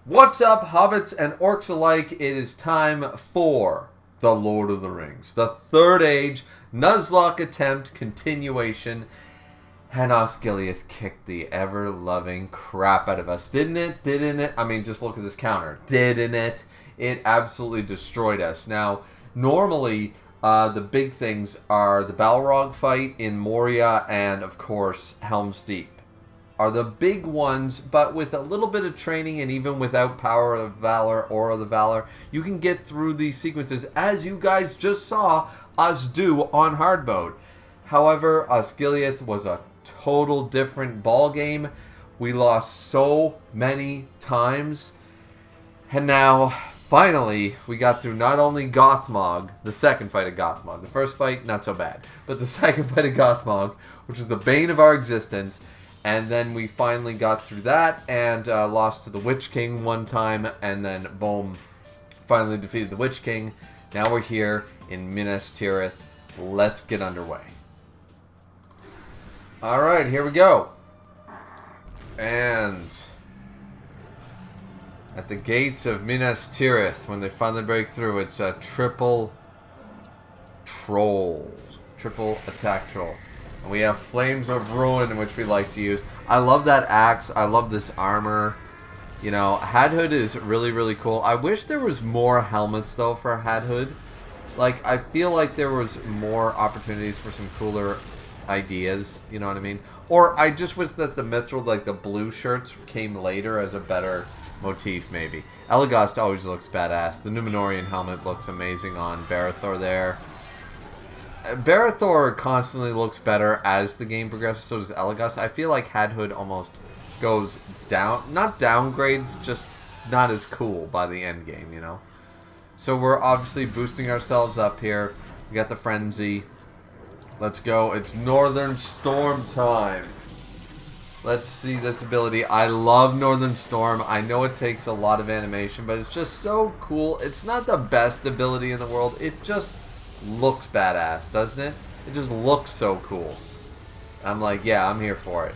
What's up, hobbits and orcs alike? It is time for The Lord of the Rings, the Third Age, Nuzlocke attempt continuation. And Osgiliath kicked the ever-loving crap out of us. Didn't it? Didn't it? I mean, just look at this counter. Didn't it? It absolutely destroyed us. Now, normally, the big things are the Balrog fight in Moria and, of course, Helm's Deep are the big ones, but with a little bit of training and even without Power of Valor, Aura of the Valor, you can get through these sequences as you guys just saw us do on hard mode. However, Osgiliath was a total different ball game. We lost so many times, and now finally we got through not only Gothmog, the second fight of Gothmog. The first fight, not so bad, but the second fight of Gothmog, which is the bane of our existence. And then we finally got through that and lost to the Witch King one time. And then, boom, finally defeated the Witch King. Now we're here in Minas Tirith. Let's get underway. Alright, here we go. And at the gates of Minas Tirith, when they finally break through, it's a triple troll. Triple attack troll. And we have Flames of Ruin, which we like to use. I love that axe. I love this armor. You know, Hadhood is really, really cool. I wish there was more helmets, though, for Hadhood. Like, I feel like there was more opportunities for some cooler ideas. You know what I mean? Or I just wish that the Mithril, like the blue shirts, came later as a better motif, maybe. Elagast always looks badass. The Númenórean helmet looks amazing on Barethor there. Barethor constantly looks better as the game progresses, so does Elagast. I feel like Hadhood almost goes down, not downgrades, just not as cool by the end game, you know? So we're obviously boosting ourselves up here. We got the Frenzy. Let's go. It's Northern Storm time. Let's see this ability. I love Northern Storm. I know it takes a lot of animation, but it's just so cool. It's not the best ability in the world. It just looks badass, doesn't it? It just looks so cool. I'm like, yeah, I'm here for it.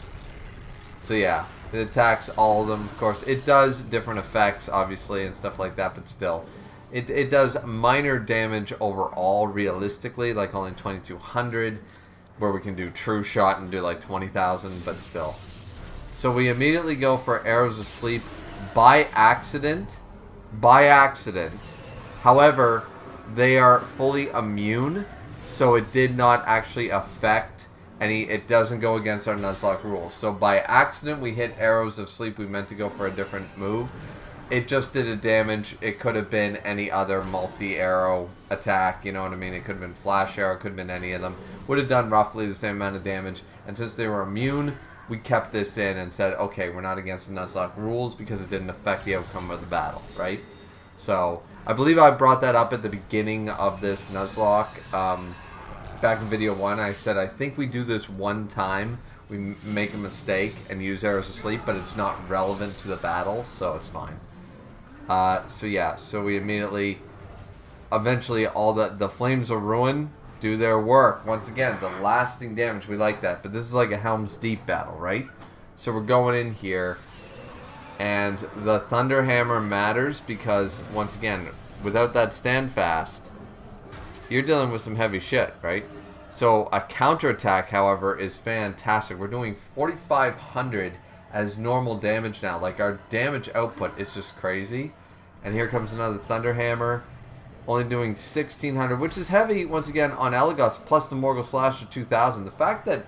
So yeah, it attacks all of them. Of course, it does different effects, obviously, and stuff like that, but still. It does minor damage overall, realistically, like only 2,200, where we can do True Shot and do like 20,000, but still. So we immediately go for Arrows of Sleep by accident. By accident. However, they are fully immune, so it did not actually affect any. It doesn't go against our Nuzlocke rules. So by accident, we hit Arrows of Sleep. We meant to go for a different move. It just did a damage. It could have been any other multi-arrow attack. You know what I mean? It could have been Flash Arrow. Could have been any of them. Would have done roughly the same amount of damage. And since they were immune, we kept this in and said, okay, we're not against the Nuzlocke rules because it didn't affect the outcome of the battle, right? So I believe I brought that up at the beginning of this Nuzlocke. Back in video 1, I said I think we do this one time. We make a mistake and use Arrows of Sleep, but it's not relevant to the battle, so it's fine. So yeah, so we immediately, eventually all the Flames of Ruin do their work. Once again, the lasting damage, we like that. But this is like a Helm's Deep battle, right? So we're going in here. And the Thunderhammer matters because, once again, without that standfast, you're dealing with some heavy shit, right? So a counterattack, however, is fantastic. We're doing 4,500 as normal damage now. Like, our damage output is just crazy. And here comes another Thunderhammer, only doing 1,600, which is heavy, once again, on Elagast, plus the Morgul Slash of 2,000. The fact that...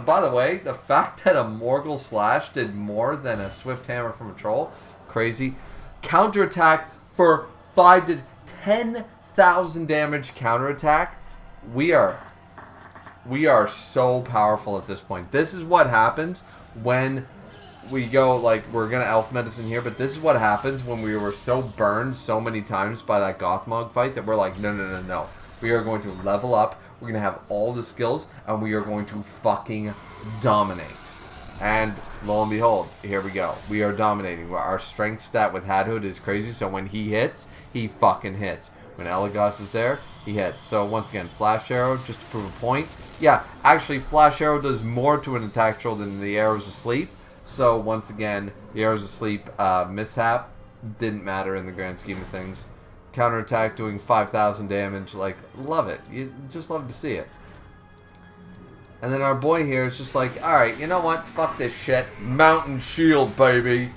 by the way, the fact that a Morgul Slash did more than a Swift Hammer from a Troll, crazy. Counterattack for 5 to 10,000 damage counterattack. We are so powerful at this point. This is what happens when we go, like, we're going to Elf Medicine here, but this is what happens when we were so burned so many times by that Gothmog fight that we're like, no, no, no, no. We are going to level up. We're going to have all the skills, and we are going to fucking dominate. And lo and behold, here we go. We are dominating. Our strength stat with Hadhood is crazy, so when he hits, he fucking hits. When Elagast is there, he hits. So once again, Flash Arrow, just to prove a point. Yeah, actually, Flash Arrow does more to an attack troll than the Arrows of Sleep. So once again, the Arrows of Sleep mishap didn't matter in the grand scheme of things. Counterattack doing 5,000 damage, like, love it. You just love to see it. And then our boy here is just like, alright, you know what? Fuck this shit. Mountain Shield, baby.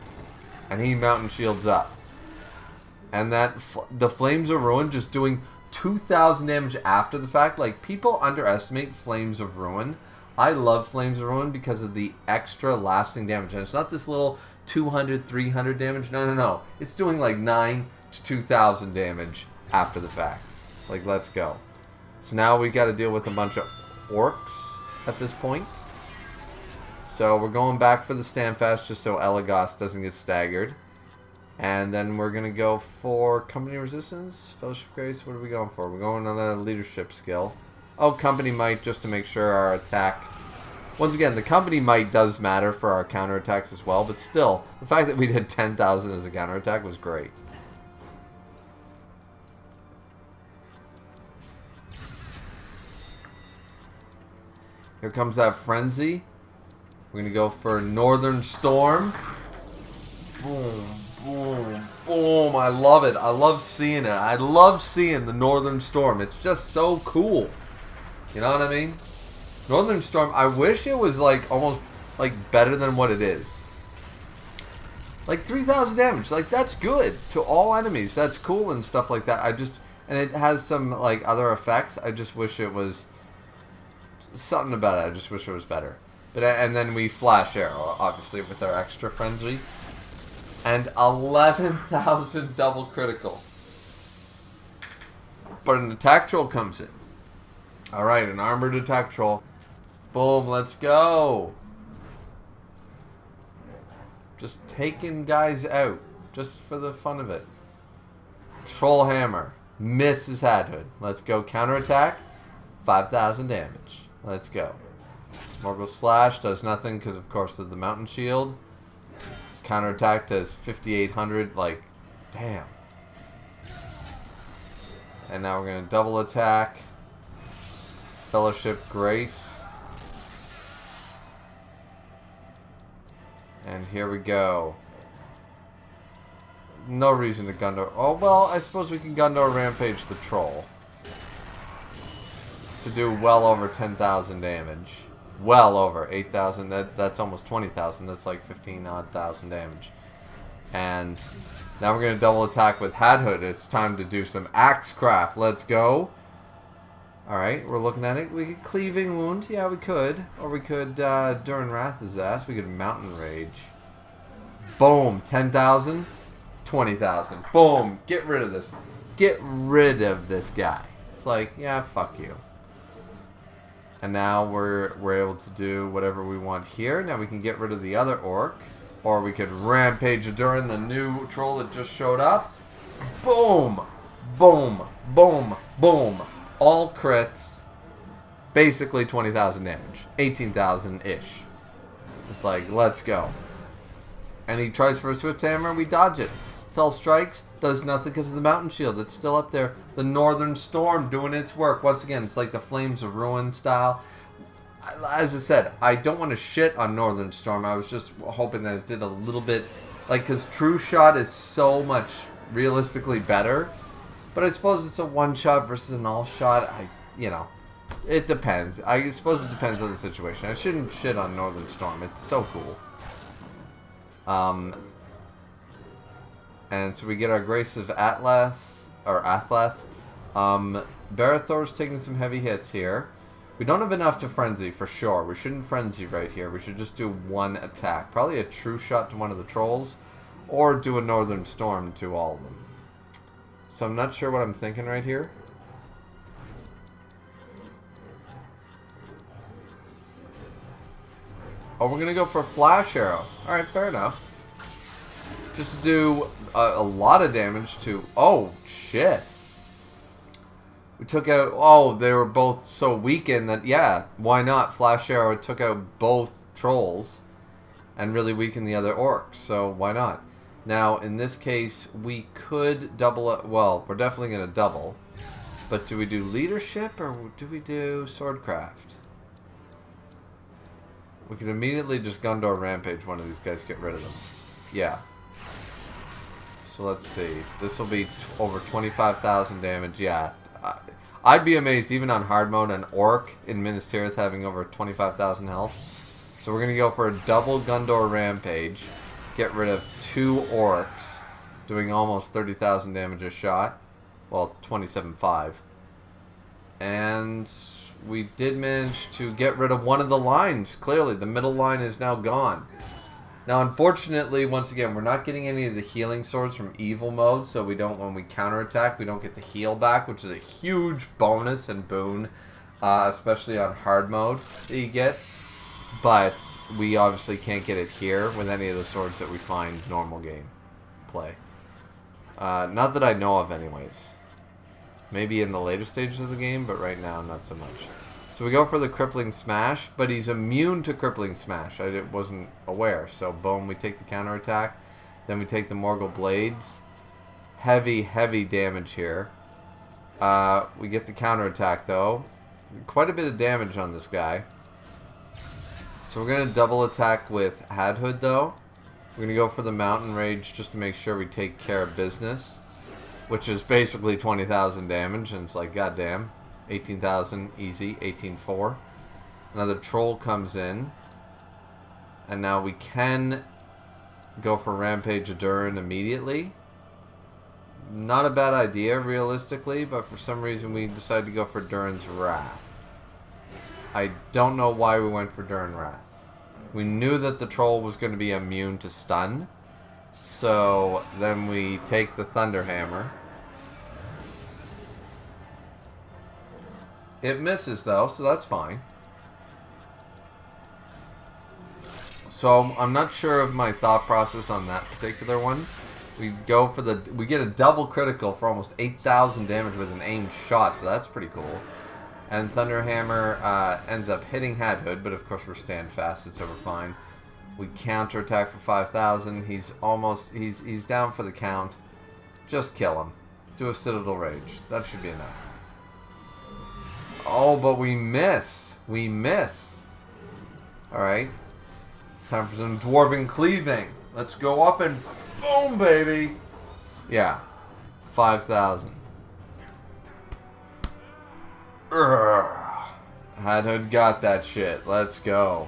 And he Mountain Shields up. And that, the Flames of Ruin just doing 2,000 damage after the fact. Like, people underestimate Flames of Ruin. I love Flames of Ruin because of the extra lasting damage. And it's not this little 200, 300 damage. No, no, no. It's doing like 9 to 2,000 damage after the fact. Like, let's go. So now we got to deal with a bunch of orcs at this point. So we're going back for the Standfast just so Elagos doesn't get staggered. And then we're going to go for Company Resistance, Fellowship Grace. What are we going for? We're going on a leadership skill. Oh, Company Might, just to make sure our attack... Once again, the Company Might does matter for our counterattacks as well, but still, the fact that we did 10,000 as a counterattack was great. Here comes that Frenzy. We're going to go for Northern Storm. Boom, boom, boom. I love it. I love seeing it. I love seeing the Northern Storm. It's just so cool. You know what I mean? Northern Storm, I wish it was like almost like better than what it is. Like 3,000 damage. Like that's good to all enemies. That's cool and stuff like that. And it has some like other effects. I just wish it was something about it. I just wish it was better. But and then we Flash Arrow, obviously, with our extra Frenzy. And 11,000 double critical. But an attack troll comes in. Alright, an armored attack troll. Boom, let's go. Just taking guys out. Just for the fun of it. Troll Hammer. Misses Hadhood. Let's go. Counterattack. 5,000 damage. Let's go. Morgul Slash does nothing because, of course, of the Mountain Shield. Counterattack does 5,800. Like, damn. And now we're going to double attack. Fellowship Grace. And here we go. No reason to Gundor. Oh, well, I suppose we can Gundor Rampage the Troll. To do well over 10,000 damage. Well over 8,000. That's almost 20,000. That's like 15-odd thousand damage. And now we're going to double attack with Hadhood. It's time to do some Axecraft. Let's go. Alright, we're looking at it. We could Cleaving Wound. Yeah, we could. Or we could Durin Wrath his ass. We could Mountain Rage. Boom. 10,000. 20,000. Boom. Get rid of this. Get rid of this guy. It's like, yeah, fuck you. And now we're able to do whatever we want here. Now we can get rid of the other orc. Or we could Rampage Durin, the new troll that just showed up. Boom. Boom. Boom. Boom. All crits. Basically 20,000 damage. 18,000-ish. It's like, let's go. And he tries for a Swift Hammer. We dodge it. Fell Strikes. Does nothing because of the Mountain Shield. It's still up there. The Northern Storm doing its work. Once again, it's like the Flames of Ruin style. As I said, I don't want to shit on Northern Storm. I was just hoping that it did a little bit... Like, because True Shot is so much realistically better. But I suppose it's a one-shot versus an all-shot. You know, it depends. I suppose it depends on the situation. I shouldn't shit on Northern Storm. It's so cool. And so we get our Grace of Atlas, or Athlas. Barathor's taking some heavy hits here. We don't have enough to Frenzy, for sure. We shouldn't Frenzy right here. We should just do one attack. Probably a True Shot to one of the Trolls, or do a Northern Storm to all of them. So I'm not sure what I'm thinking right here. Oh, we're going to go for a Flash Arrow. Alright, fair enough. Just to do a lot of damage to... Oh, shit. We took out... Oh, they were both so weakened that, yeah, why not? Flash Arrow took out both Trolls and really weakened the other Orcs, so why not? Now, in this case, we could double it. Well, we're definitely going to double. But do we do Leadership or do we do Swordcraft? We can immediately just Gundor Rampage one of these guys, get rid of them. Yeah. So let's see. This will be over 25,000 damage. Yeah. I'd be amazed even on hard mode an Orc in Minas Tirith having over 25,000 health. So we're going to go for a double Gundor Rampage. Get rid of 2 Orcs. Doing almost 30,000 damage a shot. Well, 27.5. And we did manage to get rid of one of the lines. Clearly, the middle line is now gone. Now, unfortunately, once again, we're not getting any of the healing swords from evil mode, so we don't, when we counterattack, we don't get the heal back, which is a huge bonus and boon, especially on hard mode that you get. But we obviously can't get it here with any of the swords that we find normal game play. Not that I know of anyways. Maybe in the later stages of the game, but right now, not so much. So we go for the Crippling Smash, but he's immune to Crippling Smash. I wasn't aware. So boom, we take the counterattack. Then we take the Morgul Blades. Heavy, heavy damage here. We get the counterattack though. Quite a bit of damage on this guy. So we're going to double attack with Hadhood though. We're going to go for the Mountain Rage just to make sure we take care of business. Which is basically 20,000 damage, and it's like, goddamn. 18,000, easy, 18.4. Another Troll comes in. And now we can go for Rampage Adurin immediately. Not a bad idea, realistically, but for some reason we decided to go for Durin's Wrath. I don't know why we went for Durin Wrath. We knew that the Troll was going to be immune to stun. So then we take the Thunder Hammer. It misses though, so that's fine. So I'm not sure of my thought process on that particular one. We go for we get a double critical for almost 8,000 damage with an aimed shot, so that's pretty cool. And Thunder Hammer ends up hitting Hadhood, but of course we're stand fast, so we're fine. We counterattack for 5,000. He's down for the count. Just kill him. Do a Citadel Rage. That should be enough. Oh, but we miss. We miss. Alright. It's time for some Dwarven Cleaving. Let's go up and boom, baby. Yeah. 5,000. Hadhood got that shit. Let's go.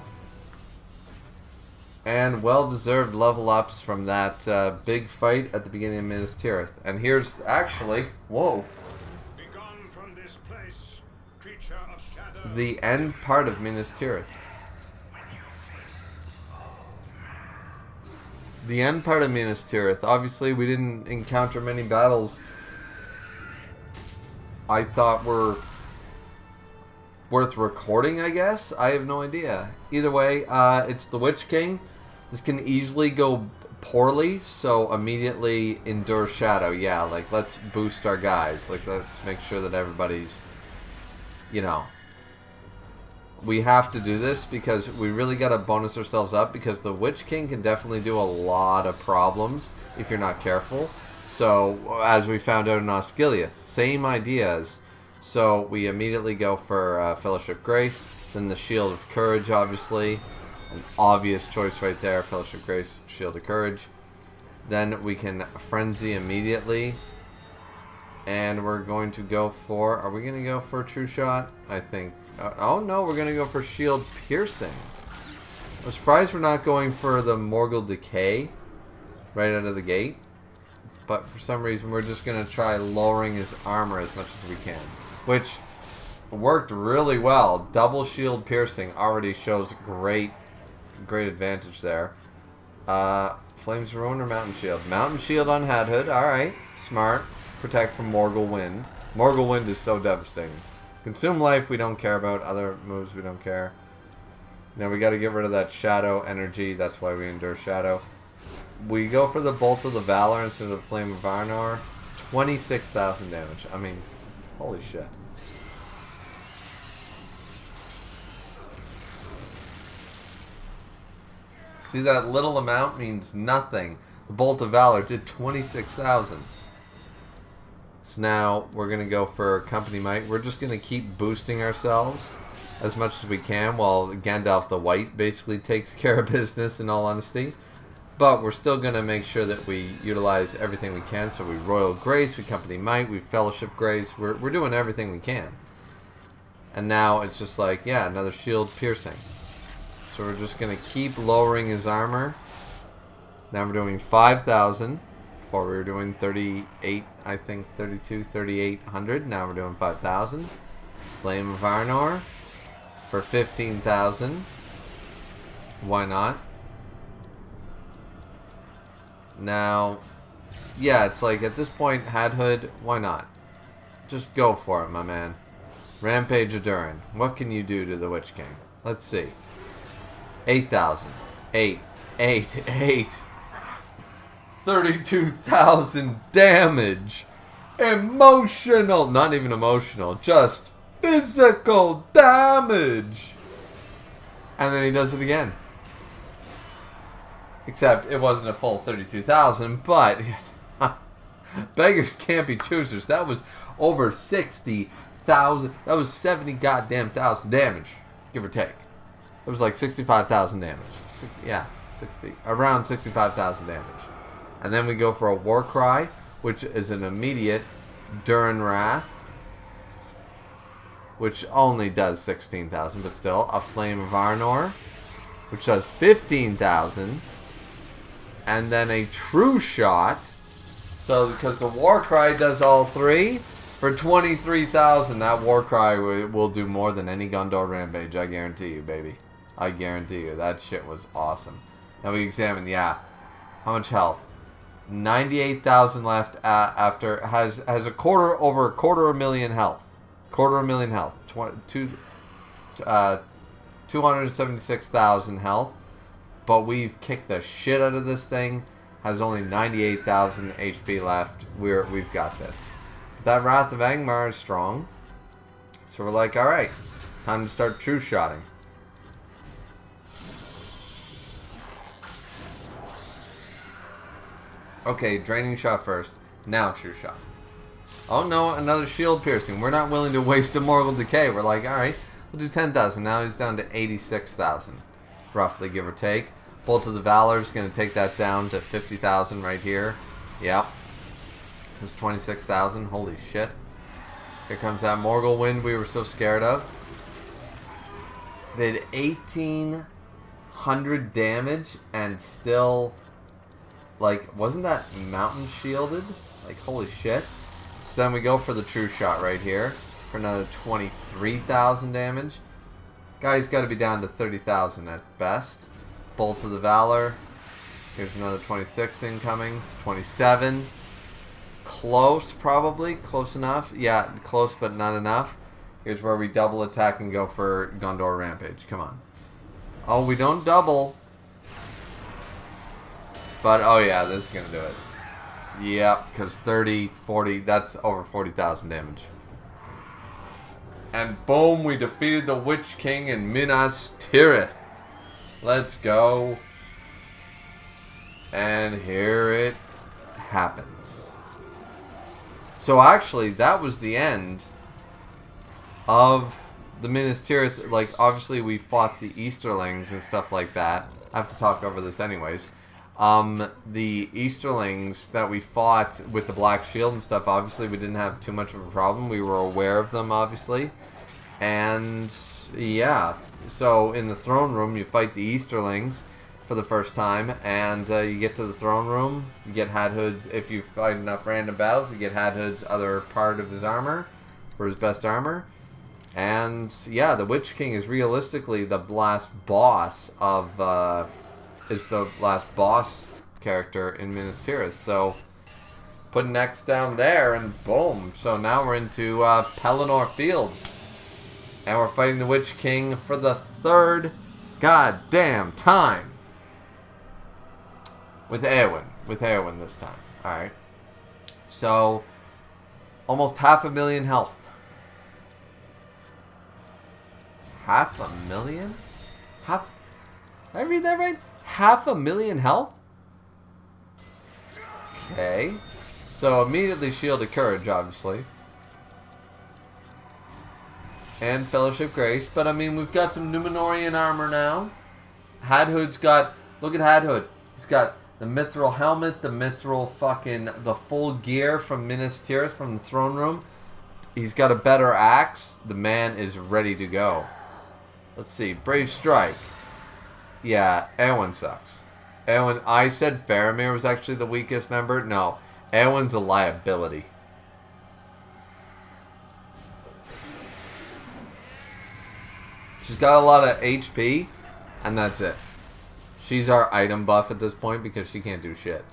And well-deserved level ups from that big fight at the beginning of Minas Tirith. And here's actually, whoa, From this place, creature of shadow. the end part of Minas Tirith. The end part of Minas Tirith. Obviously, we didn't encounter many battles I thought were worth recording, I guess? I have no idea. Either way, it's the Witch King. This can easily go poorly, so immediately endure Shadow. Yeah, like, let's boost our guys. Like, let's make sure that everybody's, you know. We have to do this because we really got to bonus ourselves up because the Witch King can definitely do a lot of problems if you're not careful. So, as we found out in Osgiliath, same ideas. So, we immediately go for Fellowship Grace, then the Shield of Courage, obviously. An obvious choice right there, Fellowship Grace, Shield of Courage. Then we can Frenzy immediately. And we're going to go for, are we going to go for True Shot? I think, oh no, we're going to go for Shield Piercing. I'm surprised we're not going for the Morgul Decay right out of the gate. But for some reason we're just going to try lowering his armor as much as we can. Which worked really well. Double Shield Piercing already shows great advantage there. Flames Ruin or Mountain Shield? Mountain Shield on Hadhood. Alright. Smart. Protect from Morgul Wind. Morgul Wind is so devastating. Consume Life we don't care about. Other moves we don't care. Now we got to get rid of that Shadow energy. That's why we endure Shadow. We go for the Bolt of the Valor instead of the Flame of Arnor. 26,000 damage. I mean, holy shit. See, that little amount means nothing. The Bolt of Valor did 26,000. So now we're going to go for Company Might. We're just going to keep boosting ourselves as much as we can, while Gandalf the White basically takes care of business, in all honesty. But we're still going to make sure that we utilize everything we can. So we Royal Grace, we Company Might, we Fellowship Grace. We're doing everything we can. And now it's just like, yeah, another shield piercing. So we're just going to keep lowering his armor. Now we're doing 5,000. Before we were doing 38, I think 32, 3,800. Now we're doing 5,000. Flame of Arnor for 15,000. Why not? Now, yeah, it's like at this point, Hadhood, why not? Just go for it, my man. Rampage of Durin. What can you do to the Witch King? Let's see. 8,000. 8. 32,000 damage. Emotional. Not even emotional. Just physical damage. And then he does it again. Except it wasn't a full 32,000, but beggars can't be choosers. That was over 60,000. That was 70 goddamn thousand damage, give or take. It was like 65,000 damage. 60, around 65,000 damage. And then we go for a War Cry, which is an immediate Durin Wrath, which only does 16,000, but still a Flame of Arnor, which does 15,000. And then a True Shot. So, because the War Cry does all three, for 23,000, that War Cry will do more than any Gondor Rampage. I guarantee you, baby. I guarantee you. That shit was awesome. Now we examine, yeah. How much health? 98,000 left after. Has over a quarter of a million health. 276,000 health. But we've kicked the shit out of this thing. Has only 98,000 HP left. We've got this. But that Wrath of Angmar is strong. So we're like, alright. Time to start true shotting. Okay, draining shot first. Now true shot. Oh no, another shield piercing. We're not willing to waste a Mortal Decay. We're like, alright, we'll do 10,000. Now he's down to 86,000. Roughly, give or take. Bolt of the Valor is going to take that down to 50,000 right here. Yep. It's 26,000. Holy shit. Here comes that Morgul Wind we were so scared of. Did 1,800 damage and still, like, wasn't that mountain shielded? Like, holy shit. So then we go for the True Shot right here for another 23,000 damage. Guy's got to be down to 30,000 at best. Bolt of the Valor. Here's another 26 incoming. 27. Close, probably. Close enough. Yeah, close but not enough. Here's where we double attack and go for Gondor Rampage. Come on. Oh, we don't double. But, oh yeah, this is going to do it. Yep, because 30, 40, that's over 40,000 damage. And boom, we defeated the Witch King in Minas Tirith. Let's go. And here it happens. So actually, that was the end of the Minas Tirith. Like, obviously we fought the Easterlings and stuff like that. I have to talk over this anyways. The Easterlings that we fought with the Black Shield and stuff, obviously we didn't have too much of a problem. We were aware of them, obviously. And, yeah. So, in the throne room, you fight the Easterlings for the first time. And you get to the throne room. You get Hadhood's, if you fight enough random battles, you get Hadhood's other part of his armor. For his best armor. And, yeah, the Witch King is realistically the last boss of... is the last boss character in Minas Tirith. So, put an X down there and boom. So now we're into Pelennor Fields. And we're fighting the Witch King for the third goddamn time. With Eowyn. With Eowyn this time. Alright. So, almost 500,000 health. 500,000? Did I read that right? 500,000 health? Okay. So immediately Shield of Courage, obviously. And Fellowship Grace. But, I mean, we've got some Numenorian armor now. Hadhood's got... Look at Hadhood. He's got the mithril helmet, the mithril fucking... The full gear from Minas Tirith from the throne room. He's got a better axe. The man is ready to go. Let's see. Brave Strike. Yeah, Eowyn sucks. Eowyn... I said Faramir was actually the weakest member. No. Eowyn's a liability. She's got a lot of HP, and that's it. She's our item buff at this point because she can't do shit.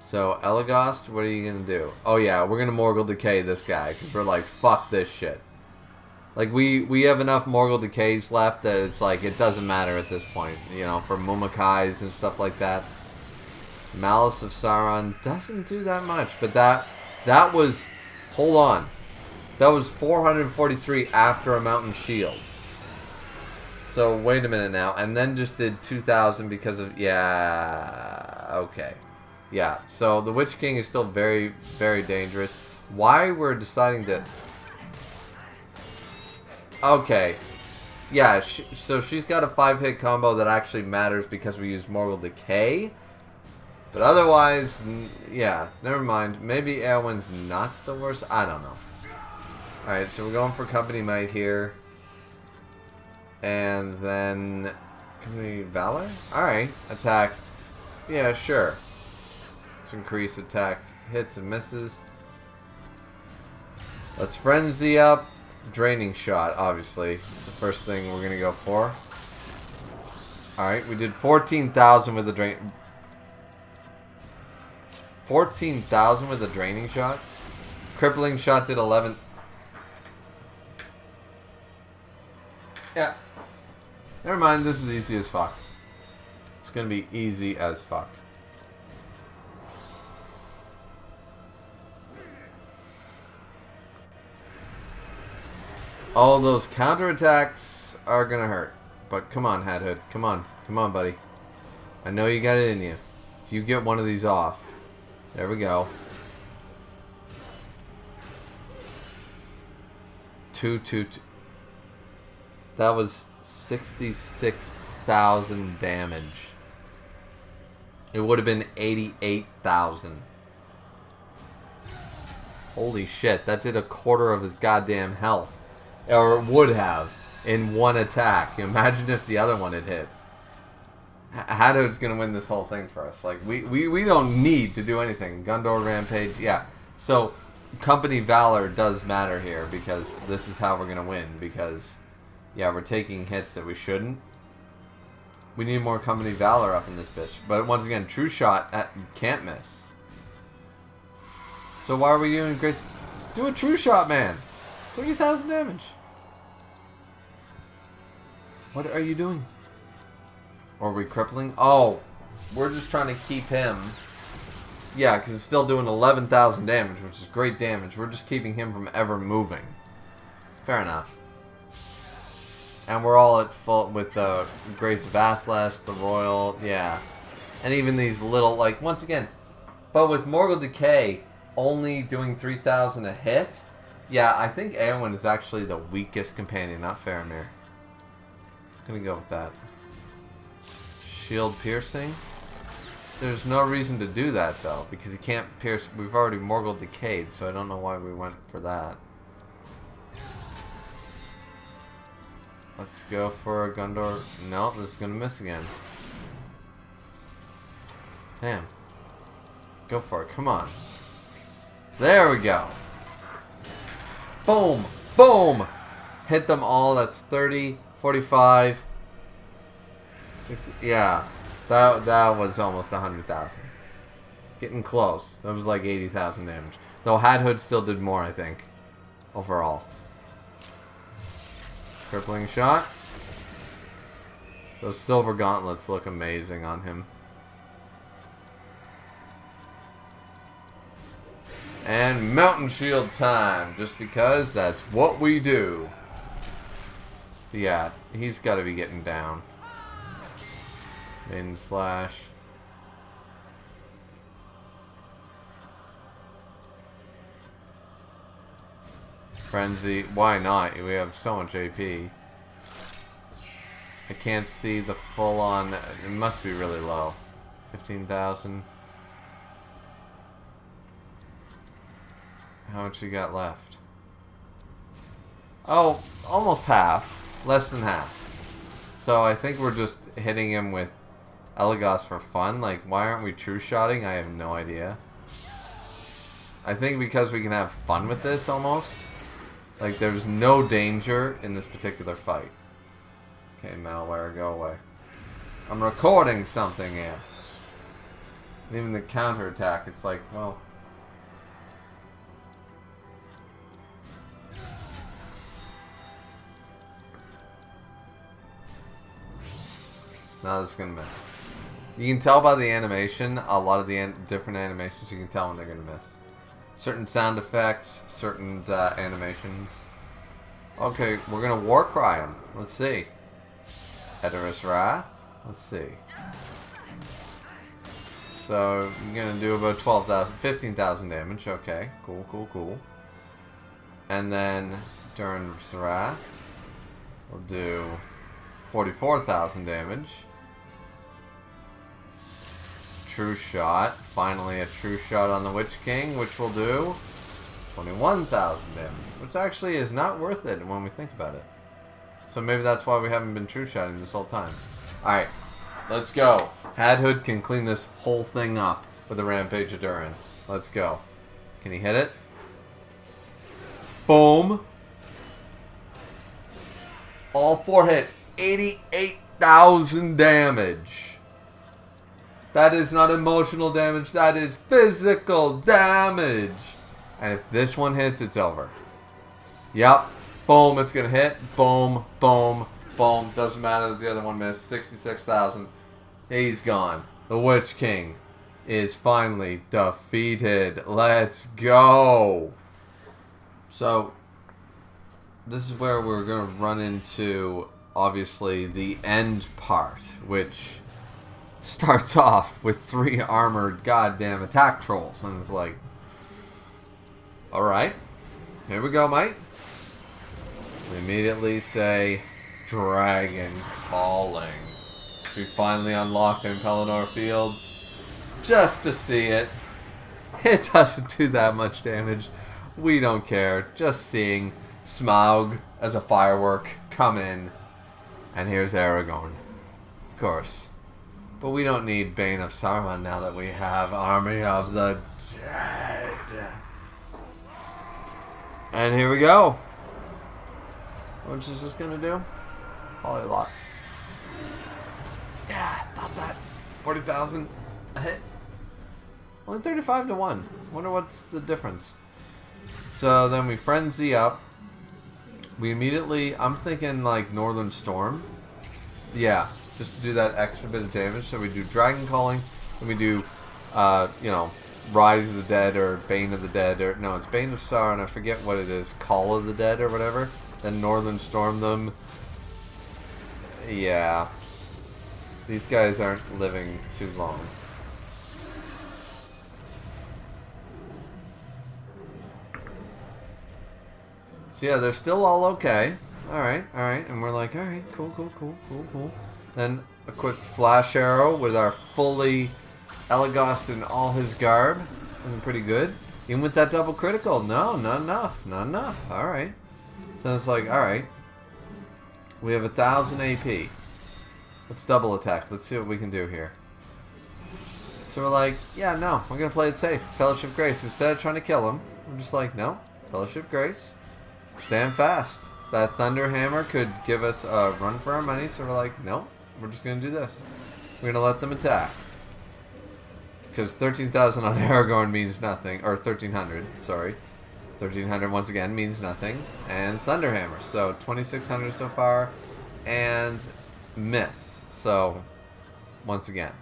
So, Elagast, what are you going to do? Oh yeah, we're going to Morgul Decay this guy, because we're like, fuck this shit. Like, we have enough Morgul Decays left that it's like, it doesn't matter at this point, you know, for Mumakais and stuff like that. Malice of Sauron doesn't do that much, but that was, hold on. That was 443 after a Mountain Shield. So, wait a minute now. And then just did 2,000 because of... Yeah. Okay. Yeah. So, the Witch King is still very, very dangerous. Why we're deciding to... Okay. Yeah, so she's got a 5-hit combo that actually matters because we use Morgul Decay. But otherwise, yeah, never mind. Maybe Eowyn's not the worst. I don't know. Alright, so we're going for Company Might here. And then... Company Valor? Alright, attack. Yeah, sure. Let's increase attack hits and misses. Let's Frenzy up. Draining Shot, obviously. It's the first thing we're going to go for. Alright, we did 14,000 with a drain... 14,000 with a Draining Shot? Crippling Shot did 11... Yeah. Never mind, this is easy as fuck. It's gonna be easy as fuck. All those counterattacks are gonna hurt. But come on, Hadhood. Come on. Come on, buddy. I know you got it in you. If you get one of these off. There we go. 2, 2, 2. That was 66,000 damage. It would have been 88,000. Holy shit, that did a quarter of his goddamn health. Or it would have in one attack. Imagine if the other one had hit. Hadhood's gonna win this whole thing for us. Like, we don't need to do anything. Gundor Rampage, yeah. So, Company Valor does matter here because this is how we're gonna win. Because... yeah, we're taking hits that we shouldn't. We need more Company Valor up in this bitch. But once again, True Shot can't miss. So why are we doing Grace? Do a True Shot, man! 30,000 damage. What are you doing? Or are we crippling? Oh, we're just trying to keep him. Yeah, because it's still doing 11,000 damage, which is great damage. We're just keeping him from ever moving. Fair enough. And we're all at full with the Grace of Atlas, the Royal, yeah. And even these little, like, once again, but with Morgul Decay only doing 3,000 a hit, yeah, I think Eowyn is actually the weakest companion, not Faramir. Gonna go with that. Shield Piercing. There's no reason to do that, though, because he can't pierce. We've already Morgul Decayed, so I don't know why we went for that. Let's go for a Gundor. No, this is gonna miss again. Damn. Go for it. Come on. There we go. Boom. Boom. Hit them all. That's 30, 45, 60. Yeah. That was almost 100,000. Getting close. That was like 80,000 damage. Though Hadhood still did more, I think. Overall. Crippling Shot. Those silver gauntlets look amazing on him. And Mountain Shield time, just because that's what we do. Yeah, he's got to be getting down. Maiden Slash. Frenzy. Why not? We have so much AP. I can't see the full-on... It must be really low. 15,000. How much you got left? Oh, almost half. Less than half. So I think we're just hitting him with Elagos for fun. Like, why aren't we true-shotting? I have no idea. I think because we can have fun with this, almost. Like, there's no danger in this particular fight. Okay, malware, go away. I'm recording something here. And even the counterattack, it's like, well... Now this is going to miss. You can tell by the animation, a lot of the different animations, you can tell when they're going to miss. Certain sound effects, certain animations. Okay, we're going to war cry him. Let's see. Edoras Wrath. Let's see. So, you're going to do about 12,000, 15,000 damage. Okay, cool, cool, cool. And then, during Wrath, we'll do 44,000 damage. True shot. Finally a true shot on the Witch King, which will do 21,000 damage. Which actually is not worth it when we think about it. So maybe that's why we haven't been true shotting this whole time. Alright, let's go. Hadhood can clean this whole thing up with a Rampage of Durin. Let's go. Can he hit it? Boom. All 4 hit. 88,000 damage. That is not emotional damage. That is physical damage. And if this one hits, it's over. Yep. Boom. It's going to hit. Boom. Boom. Boom. Doesn't matter that the other one missed. 66,000. He's gone. The Witch King is finally defeated. Let's go. So, this is where we're going to run into, obviously, the end part, which starts off with 3 armored goddamn attack trolls. And it's like, alright, here we go, mate. We immediately say, Dragon Calling. We finally unlocked in Pelennor Fields. Just to see it. It doesn't do that much damage. We don't care. Just seeing Smaug as a firework come in. And here's Aragorn. Of course. But we don't need Bane of Saruman now that we have Army of the Dead. And here we go. What is this going to do? Probably a lot. Yeah, not that. 40,000 a hit. Only 35 to 1. Wonder what's the difference. So then we frenzy up. We immediately, I'm thinking like Northern Storm. Yeah, just to do that extra bit of damage. So we do Dragon Calling, and we do, you know, Rise of the Dead or Bane of the Dead, or no, it's Bane of Sauron. I forget what it is, Call of the Dead or whatever. Then Northern Storm them. Yeah, these guys aren't living too long. So yeah, they're still all okay. Alright, and we're like, alright, cool. Then a quick flash arrow with our fully Elagos in all his garb. Looking pretty good. Even with that double critical, no, not enough. Alright. So it's like, alright. We have 1,000 AP. Let's double attack. Let's see what we can do here. So we're like, yeah, no, we're going to play it safe. Fellowship Grace. Instead of trying to kill him, we're just like, no, Fellowship Grace. Stand fast. That Thunder Hammer could give us a run for our money, so we're like, nope, we're just going to do this. We're going to let them attack. Because 13,000 on Aragorn means nothing, or 1,300, sorry. 1,300 once again means nothing. And Thunder Hammer, so 2,600 so far, and miss. So, once again,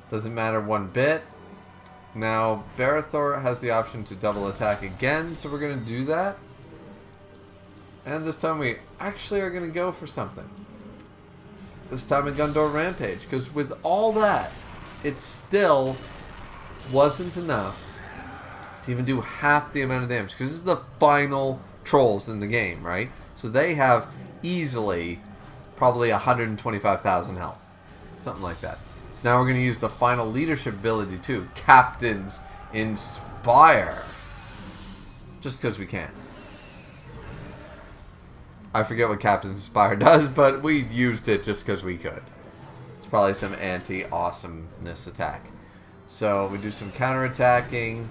doesn't matter one bit. Now, Barithor has the option to double attack again, so we're going to do that. And this time we actually are going to go for something. This time a Gundor Rampage. Because with all that, it still wasn't enough to even do half the amount of damage. Because this is the final trolls in the game, right? So they have easily probably 125,000 health. Something like that. So now we're going to use the final leadership ability too. Captain's Inspire. Just because we can. I forget what Captain's Inspire does, but we used it just because we could. It's probably some anti-awesomeness attack. So we do some counterattacking.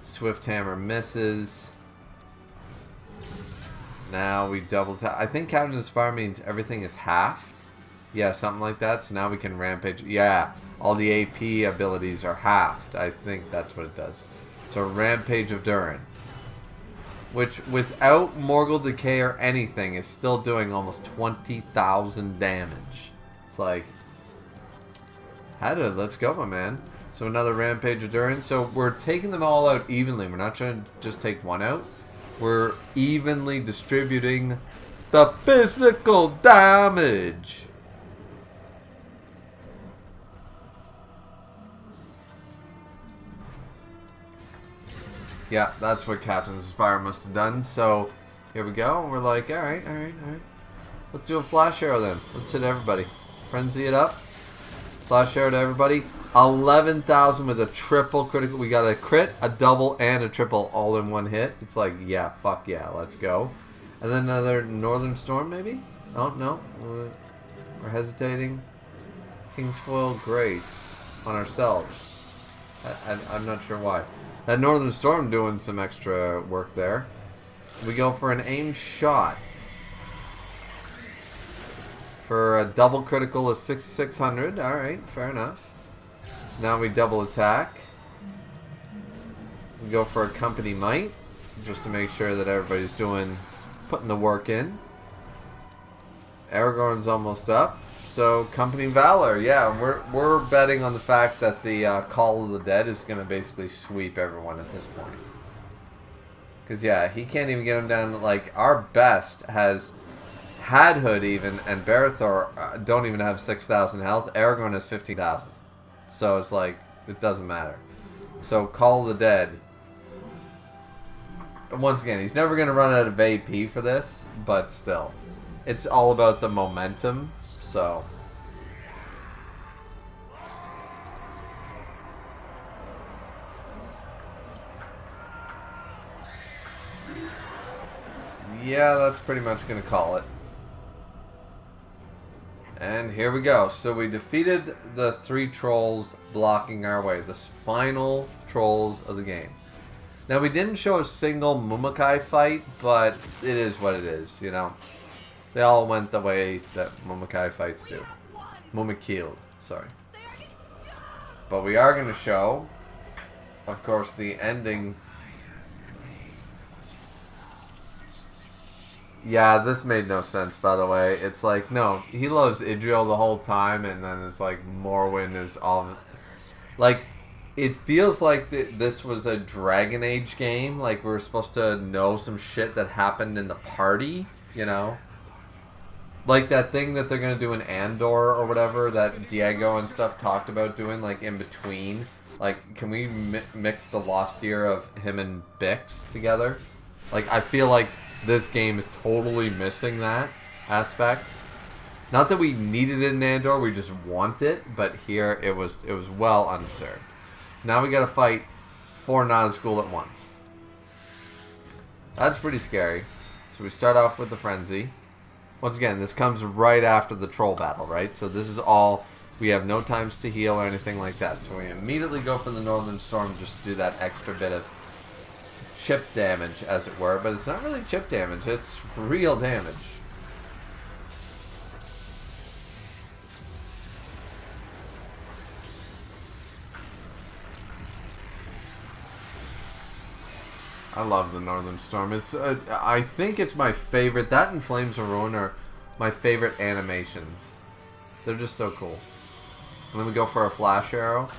Swift Hammer misses. Now we double tap. I think Captain's Inspire means everything is halved. Yeah, something like that. So now we can rampage. Yeah, all the AP abilities are halved. I think that's what it does. So Rampage of Durin. Which, without Morgul Decay or anything, is still doing almost 20,000 damage. It's like, let's go, my man. So another Rampage of Durin. So we're taking them all out evenly. We're not trying to just take one out. We're evenly distributing the physical damage. Yeah, that's what Captain's Inspire must have done. So, here we go. We're like, alright. Let's do a Flash Arrow then. Let's hit everybody. Frenzy it up. Flash Arrow to everybody. 11,000 with a triple critical. We got a crit, a double, and a triple all in one hit. It's like, yeah, fuck yeah, let's go. And then another Northern Storm, maybe? Oh, no. We're hesitating. Kingsfoil Grace on ourselves. I'm not sure why. That Northern Storm doing some extra work there. We go for an aim shot. For a double critical of 600. Alright, fair enough. So now we double attack. We go for a Company Might. Just to make sure that everybody's putting the work in. Aragorn's almost up. So, Company Valor, yeah, we're betting on the fact that the Call of the Dead is going to basically sweep everyone at this point. Because, yeah, he can't even get him down. Like, our best has Hadhood even, and Barithor don't even have 6,000 health. Aragorn has 15,000. So, it's like, it doesn't matter. So, Call of the Dead. Once again, he's never going to run out of AP for this, but still. It's all about the momentum. So, yeah, that's pretty much going to call it. And here we go. So we defeated the 3 trolls blocking our way. The final trolls of the game. Now, we didn't show a single Mumakai fight, but it is what it is, you know. They all went the way that Mumakai fights do. Mumakil, sorry. But we are going to show, of course, the ending. Yeah, this made no sense, by the way. It's like, no, he loves Idril the whole time, and then it's like Morwen is all... Like, it feels like this was a Dragon Age game. Like, we were supposed to know some shit that happened in the party, you know? Like that thing that they're going to do in Andor or whatever that Diego and stuff talked about doing, like, in between. Like, can we mix the Lost Year of him and Bix together? Like, I feel like this game is totally missing that aspect. Not that we needed it in Andor, we just want it, but here it was well undeserved. So now we got to fight 4 Nazgul at once. That's pretty scary. So we start off with the Frenzy. Once again, this comes right after the troll battle, right? So this is all... We have no times to heal or anything like that. So we immediately go for the Northern Storm just to do that extra bit of chip damage, as it were. But it's not really chip damage. It's real damage. I love the Northern Storm. It's I think it's my favorite. That and Flames of Ruin are my favorite animations. They're just so cool. And then we go for a Flash Arrow,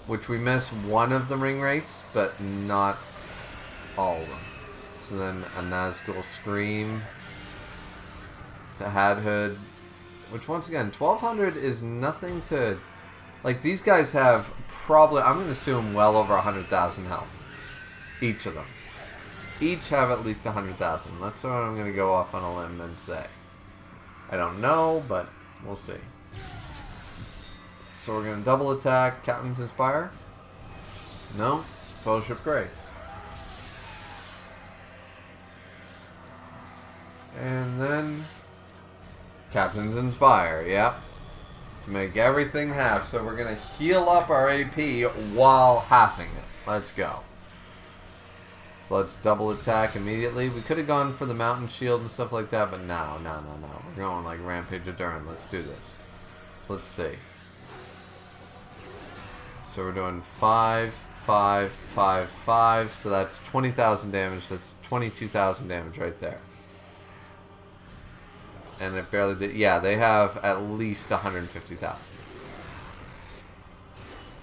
which we miss one of the Ring Race, but not all of them. So then a Nazgul Scream to Hadhood, which once again, 1200 is nothing to... Like, these guys have probably, I'm going to assume, well over 100,000 health. Each of them. each have at least 100,000. That's what I'm going to go off on a limb and say. I don't know, but we'll see. So we're going to double attack Captain's Inspire. No. Fellowship Grace. And then Captain's Inspire, yep. To make everything half. So we're going to heal up our AP while halving it. Let's go. So let's double attack immediately. We could have gone for the Mountain Shield and stuff like that, but no. We're going like Rampage of Durin. Let's do this. So let's see. So we're doing 5, 5, 5, 5. So that's 20,000 damage. That's 22,000 damage right there. And it barely did. Yeah, they have at least 150,000.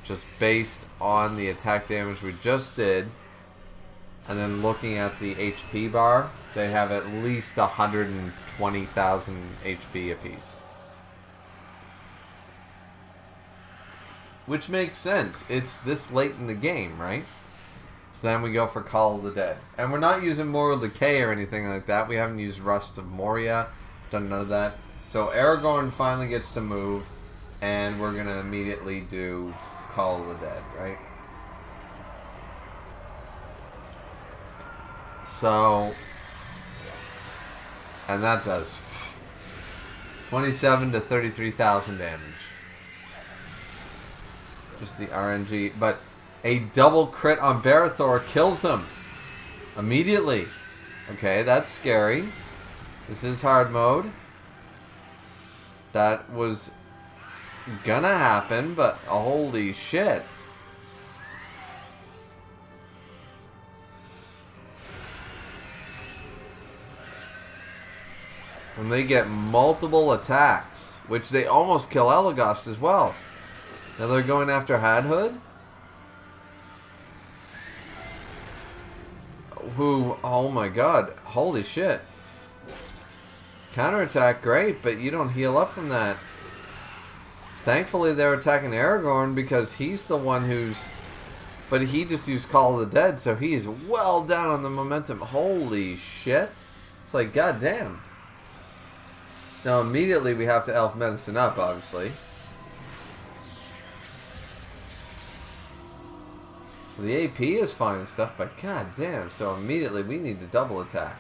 Just based on the attack damage we just did. And then looking at the HP bar, they have at least 120,000 HP apiece. Which makes sense. It's this late in the game, right? So then we go for Call of the Dead. And we're not using Moral Decay or anything like that. We haven't used Rust of Moria. Done none of that. So Aragorn finally gets to move. And we're going to immediately do Call of the Dead, right? So, and that does 27 to 33,000 damage. Just the RNG, but a double crit on Barathor kills him immediately. Okay, that's scary. This is hard mode. That was gonna happen, but holy shit. When they get multiple attacks, which they almost kill Elagast as well. Now they're going after Hadhood, who, oh my god, holy shit. Counterattack, great, but you don't heal up from that. Thankfully they're attacking Aragorn because he's the one who's... But he just used Call of the Dead, so he is well down on the momentum. Holy shit. It's like, goddamn. Now immediately we have to elf medicine up, obviously. So the AP is fine and stuff, but goddamn, so immediately we need to double attack.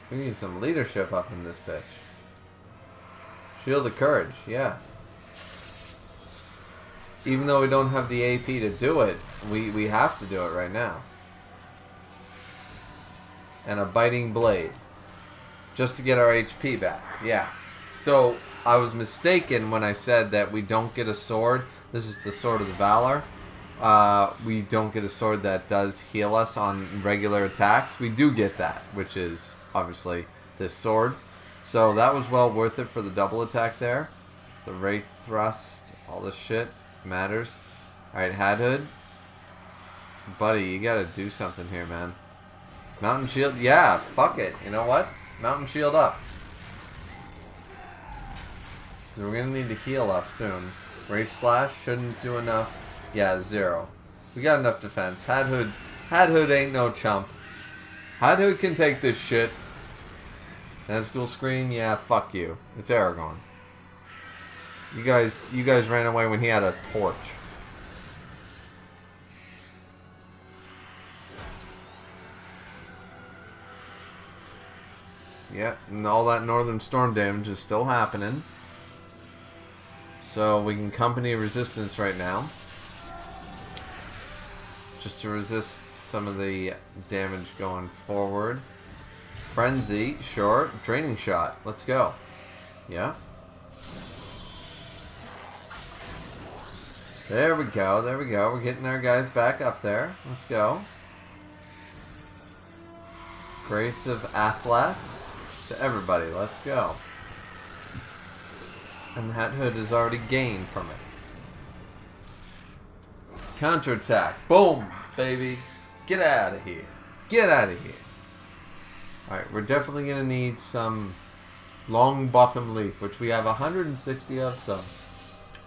We need some leadership up in this bitch. Shield of Courage, yeah. Even though we don't have the AP to do it, we have to do it right now. And a Biting Blade. Just to get our HP back. Yeah. So, I was mistaken when I said that we don't get a sword. This is the Sword of the Valor. We don't get a sword that does heal us on regular attacks. We do get that, which is obviously this sword. So that was well worth it for the double attack there. The Wraith Thrust, all this shit matters. Alright, Hadhood. Buddy, you gotta do something here, man. Mountain Shield, yeah, fuck it. You know what? Mountain Shield up. Because we're going to need to heal up soon. Wraith Slash shouldn't do enough. Yeah, 0. We got enough defense. Hadhood ain't no chump. Hadhood can take this shit. Nazgul Scream, yeah, fuck you. It's Aragorn. You guys ran away when he had a torch. Yeah, and all that Northern Storm damage is still happening. So we can company resistance right now. Just to resist some of the damage going forward. Frenzy, sure. Draining Shot, let's go. Yeah. There we go, there we go. We're getting our guys back up there. Let's go. Grace of Athlas. To everybody, let's go. And Hadhood has already gained from it. Counterattack. Boom, baby. Get out of here. Get out of here. Alright, we're definitely going to need some long bottom leaf, which we have 160 of, so...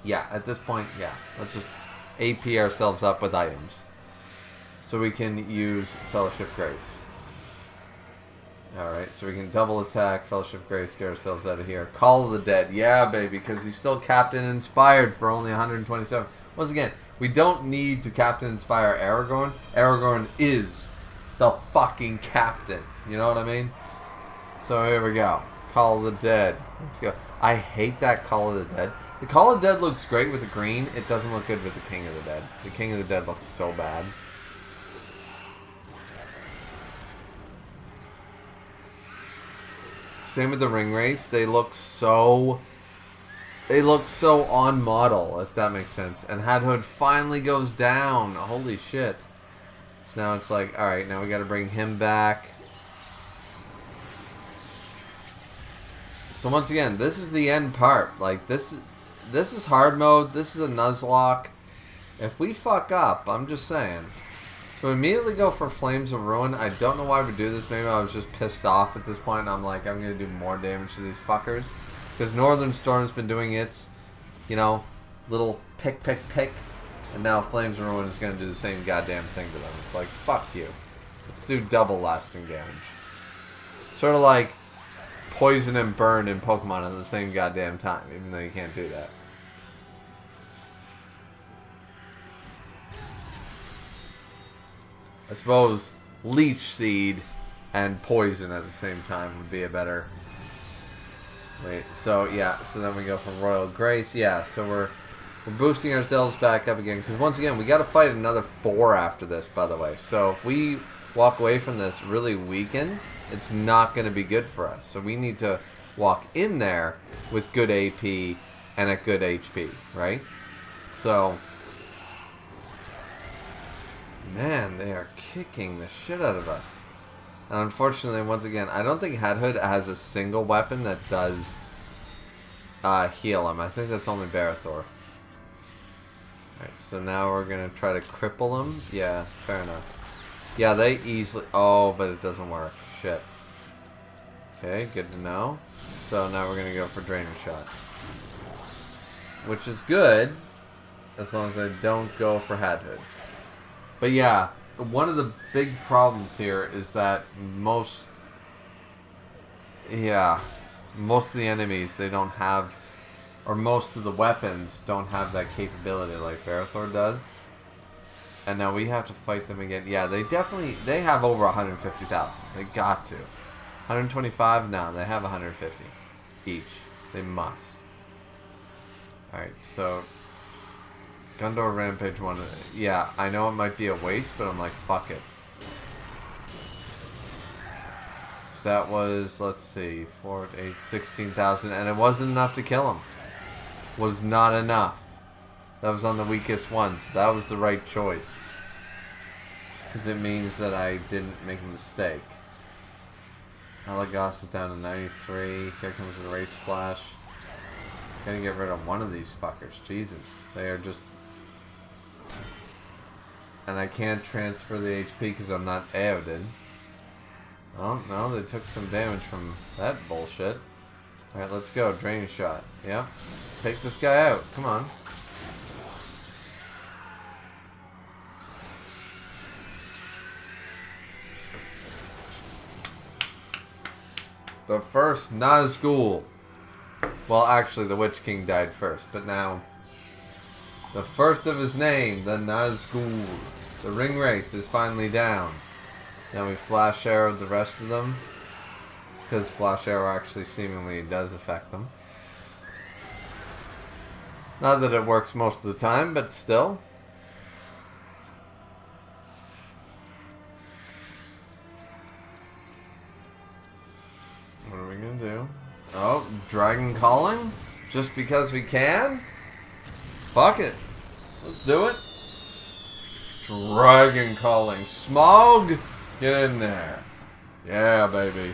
Yeah, at this point, yeah. Let's just AP ourselves up with items. So we can use Fellowship Grace. Alright, so we can double attack, Fellowship Grace, get ourselves out of here. Call of the Dead. Yeah, baby, because he's still Captain Inspired for only 127. Once again, we don't need to Captain Inspire Aragorn. Aragorn is the fucking captain. You know what I mean? So here we go. Call of the Dead. Let's go. I hate that Call of the Dead. The Call of the Dead looks great with the green. It doesn't look good with the King of the Dead. The King of the Dead looks so bad. Same with the ring race. They look so on model, if that makes sense. And Hadhood finally goes down. Holy shit. So now it's like, alright, now we gotta bring him back. So once again, this is the end part. Like, this is hard mode. This is a Nuzlocke. If we fuck up, I'm just saying. So we immediately go for Flames of Ruin. I don't know why we do this. Maybe I was just pissed off at this point. And I'm like, I'm going to do more damage to these fuckers. Because Northern Storm's been doing its, you know, little pick. And now Flames of Ruin is going to do the same goddamn thing to them. It's like, fuck you. Let's do double lasting damage. Sort of like Poison and Burn in Pokemon at the same goddamn time. Even though you can't do that. I suppose Leech Seed and Poison at the same time would be a better... Wait, so yeah, so then we go for Royal Grace. Yeah, so we're boosting ourselves back up again. Because once again, we got to fight another 4 after this, by the way. So if we walk away from this really weakened, it's not going to be good for us. So we need to walk in there with good AP and a good HP, right? So... Man, they are kicking the shit out of us. And unfortunately, once again, I don't think Hadhood has a single weapon that does heal him. I think that's only Barathor. Alright, so now we're going to try to cripple him. Yeah, fair enough. Yeah, they easily... Oh, but it doesn't work. Shit. Okay, good to know. So now we're going to go for Draining Shot. Which is good, as long as I don't go for Hadhood. But yeah, one of the big problems here is that most of the enemies, they don't have, or most of the weapons don't have that capability like Barathor does. And now we have to fight them again. Yeah, they have over 150,000. They got to. 125? No, they have 150 each. They must. Alright, so... Gundor Rampage 1. Yeah, I know it might be a waste, but I'm like, fuck it. So that was, let's see, 4, 8, 16,000, and it wasn't enough to kill him. Was not enough. That was on the weakest one, so that was the right choice. Because it means that I didn't make a mistake. Elagos is down to 93. Here comes the Race Slash. Gotta get rid of one of these fuckers. Jesus. They are just... And I can't transfer the HP because I'm not Eowyn. Oh, no, they took some damage from that bullshit. Alright, let's go. Draining Shot. Yep. Take this guy out. Come on. The first Nazgul. Well, actually, the Witch King died first, but now... The first of his name, the Nazgul. The Ring Wraith is finally down. Now we Flash Arrow the rest of them. Because Flash Arrow actually seemingly does affect them. Not that it works most of the time, but still. What are we going to do? Oh, Dragon Calling? Just because we can? Fuck it. Let's do it. Dragon Calling. Smog! Get in there. Yeah, baby.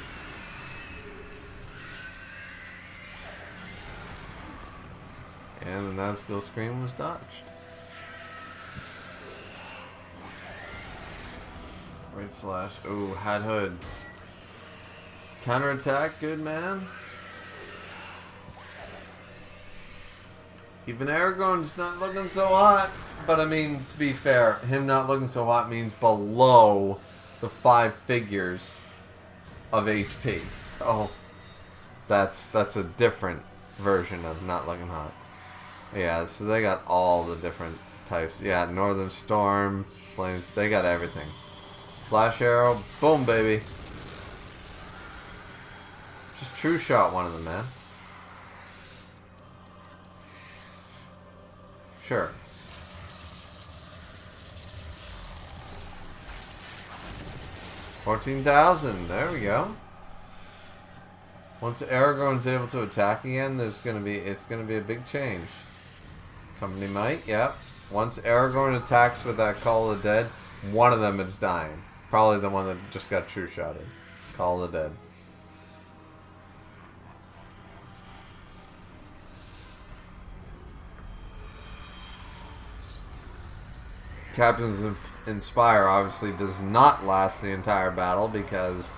And the Nazgul Scream was dodged. Right slash. Ooh, Hadhood. Counterattack, good man. Even Aragorn's not looking so hot. But I mean, to be fair, him not looking so hot means below the 5 figures of HP. So that's a different version of not looking hot. Yeah, so they got all the different types. Yeah, Northern Storm, Flames, they got everything. Flash Arrow, boom, baby. Just true shot one of them, man. Sure. $14,000. There we go. Once Aragorn's able to attack again, it's gonna be a big change. Company Might, yep. Once Aragorn attacks with that Call of the Dead, one of them is dying. Probably the one that just got true shotted. Call of the Dead. Captain's Inspire obviously does not last the entire battle because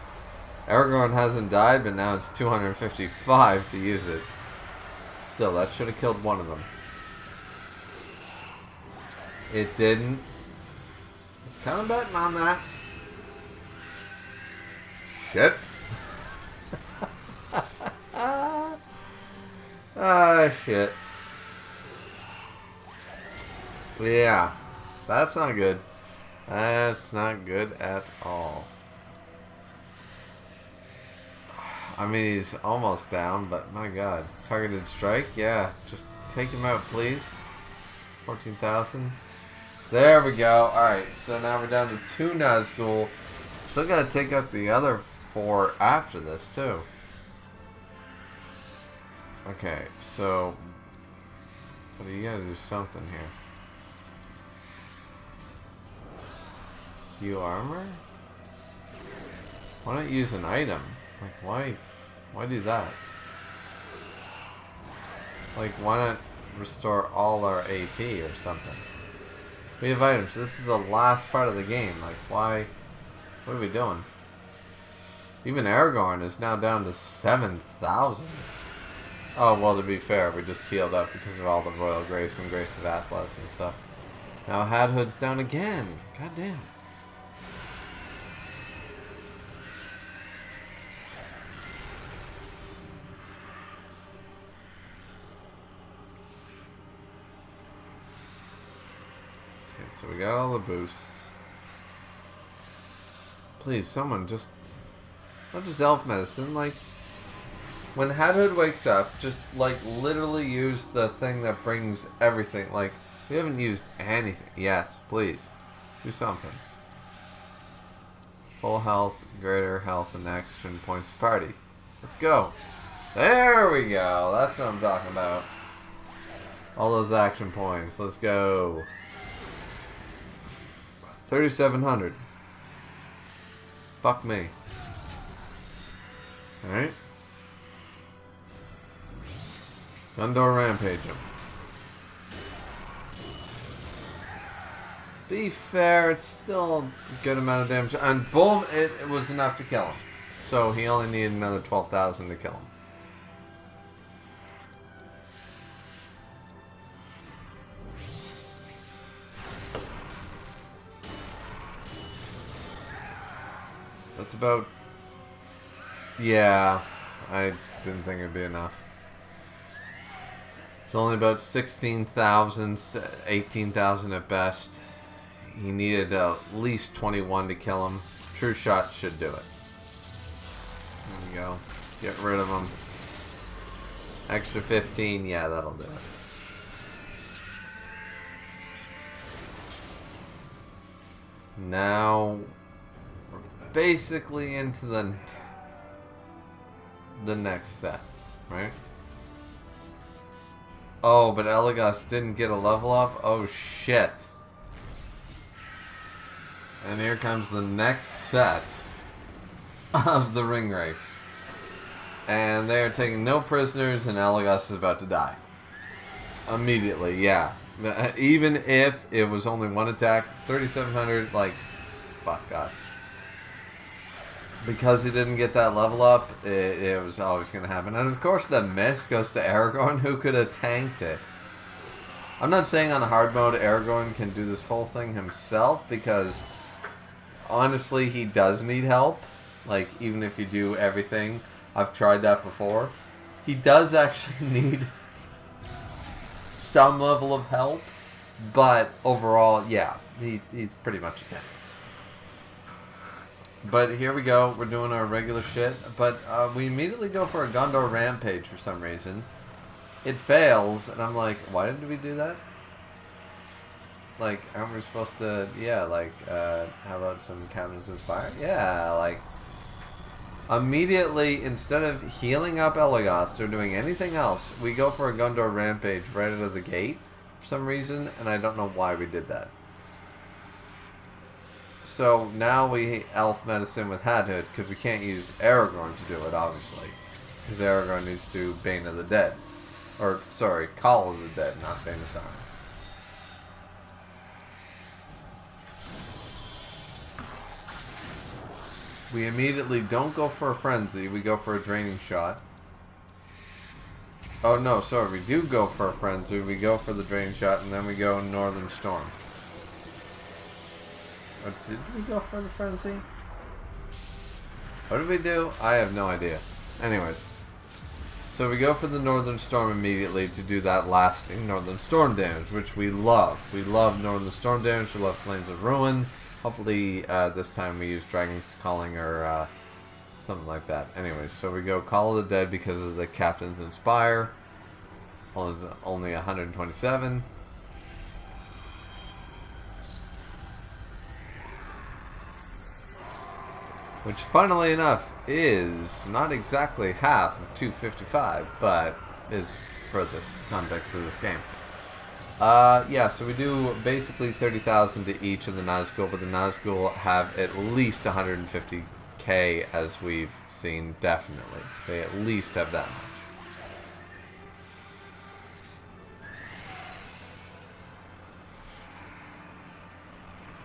Aragorn hasn't died, but now it's 255 to use it. Still, that should have killed one of them. It didn't. I was kind of betting on that. Shit. Ah, shit. Yeah. That's not good. That's not good at all. I mean, he's almost down, but my god. Targeted strike? Yeah. Just take him out, please. 14,000. There we go. Alright, so now we're down to 2 Nazgul. Still gotta take out the other 4 after this, too. Okay, so... But you gotta do something here. Heal armor? Why not use an item? Like, why do that? Like, why not restore all our AP or something? We have items. This is the last part of the game. Like, why? What are we doing? Even Aragorn is now down to 7,000. Oh, well, to be fair, we just healed up because of all the Royal Grace and Grace of Atlas and stuff. Now Hadhood's down again. God damn. So we got all the boosts. Please, someone just... Not just elf medicine, like... When Hadhood wakes up, just, like, literally use the thing that brings everything. Like, we haven't used anything. Yes, please. Do something. Full health, greater health, and action points to party. Let's go. There we go. That's what I'm talking about. All those action points. Let's go. 3,700. Fuck me. Alright. Gondor Rampage him. Be fair, it's still a good amount of damage. And boom, it was enough to kill him. So he only needed another 12,000 to kill him. That's about... Yeah, I didn't think it'd be enough. It's only about 16,000, 18,000 at best. He needed at least 21 to kill him. True shot should do it. There we go. Get rid of him. Extra 15, yeah, that'll do it. Now... basically into the next set, right? Oh, but Elagos didn't get a level up? Oh, shit. And here comes the next set of the ring race. And they are taking no prisoners, and Elagos is about to die. Immediately, yeah. Even if it was only one attack, 3,700, like, fuck us. Because he didn't get that level up, it was always going to happen. And of course the miss goes to Aragorn, who could have tanked it. I'm not saying on hard mode Aragorn can do this whole thing himself, because honestly he does need help. Like, even if you do everything, I've tried that before, he does actually need some level of help. But overall, yeah, he's pretty much a tank. But here we go, we're doing our regular shit, but we immediately go for a Gondor rampage for some reason. It fails, and I'm like, why did we do that? Like, aren't we supposed to, yeah, like, how about some Captain's Inspire? Yeah, like, immediately, instead of healing up Elagast or doing anything else, we go for a Gondor rampage right out of the gate for some reason, and I don't know why we did that. So now we elf medicine with Hadhood, because we can't use Aragorn to do it, obviously. Because Aragorn needs to do Bane of the Dead. Or, sorry, Call of the Dead, not Bane of Sorrow. We immediately don't go for a Frenzy, we go for a Draining Shot. Oh no, sorry, we do go for a Frenzy, we go for the Draining Shot, and then we go Northern Storm. Or did we go for the Frenzy? What did we do? I have no idea. Anyways. So we go for the Northern Storm immediately to do that lasting Northern Storm damage, which we love. We love Northern Storm damage, we love Flames of Ruin. Hopefully this time we use Dragon's Calling or something like that. Anyways, so we go Call of the Dead because of the Captain's Inspire. Only 127. Which, funnily enough, is not exactly half of 255, but is for the context of this game. Yeah, so we do basically 30,000 to each of the Nazgul, but the Nazgul have at least 150k, as we've seen, definitely. They at least have that much.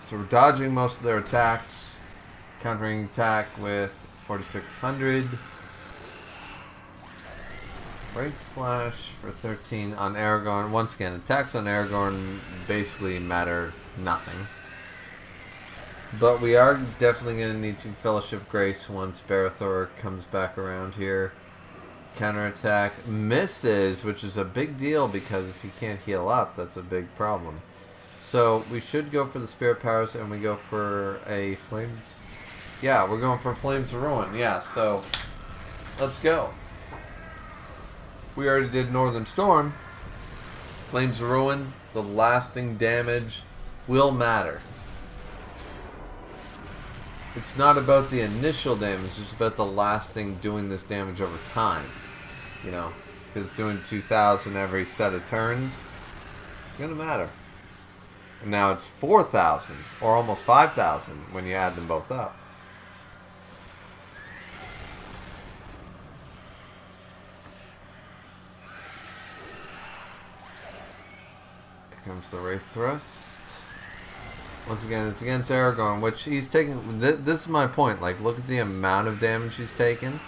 So we're dodging most of their attacks. Countering attack with 4,600. Wraith Slash for 13 on Aragorn. Once again, attacks on Aragorn basically matter nothing. But we are definitely going to need to Fellowship Grace once Barethor comes back around here. Counterattack misses, which is a big deal because if you can't heal up, that's a big problem. So we should go for the Spirit Powers, and we go for a Flames. Yeah, we're going for Flames of Ruin. Yeah, so let's go. We already did Northern Storm. Flames of Ruin, the lasting damage will matter. It's not about the initial damage, it's about the lasting, doing this damage over time. You know, because doing 2,000 every set of turns, it's going to matter. And now it's 4,000, or almost 5,000 when you add them both up. Comes the Wraith Thrust. Once again, it's against Aragorn, which he's taking. This is my point. Like, look at the amount of damage he's taken,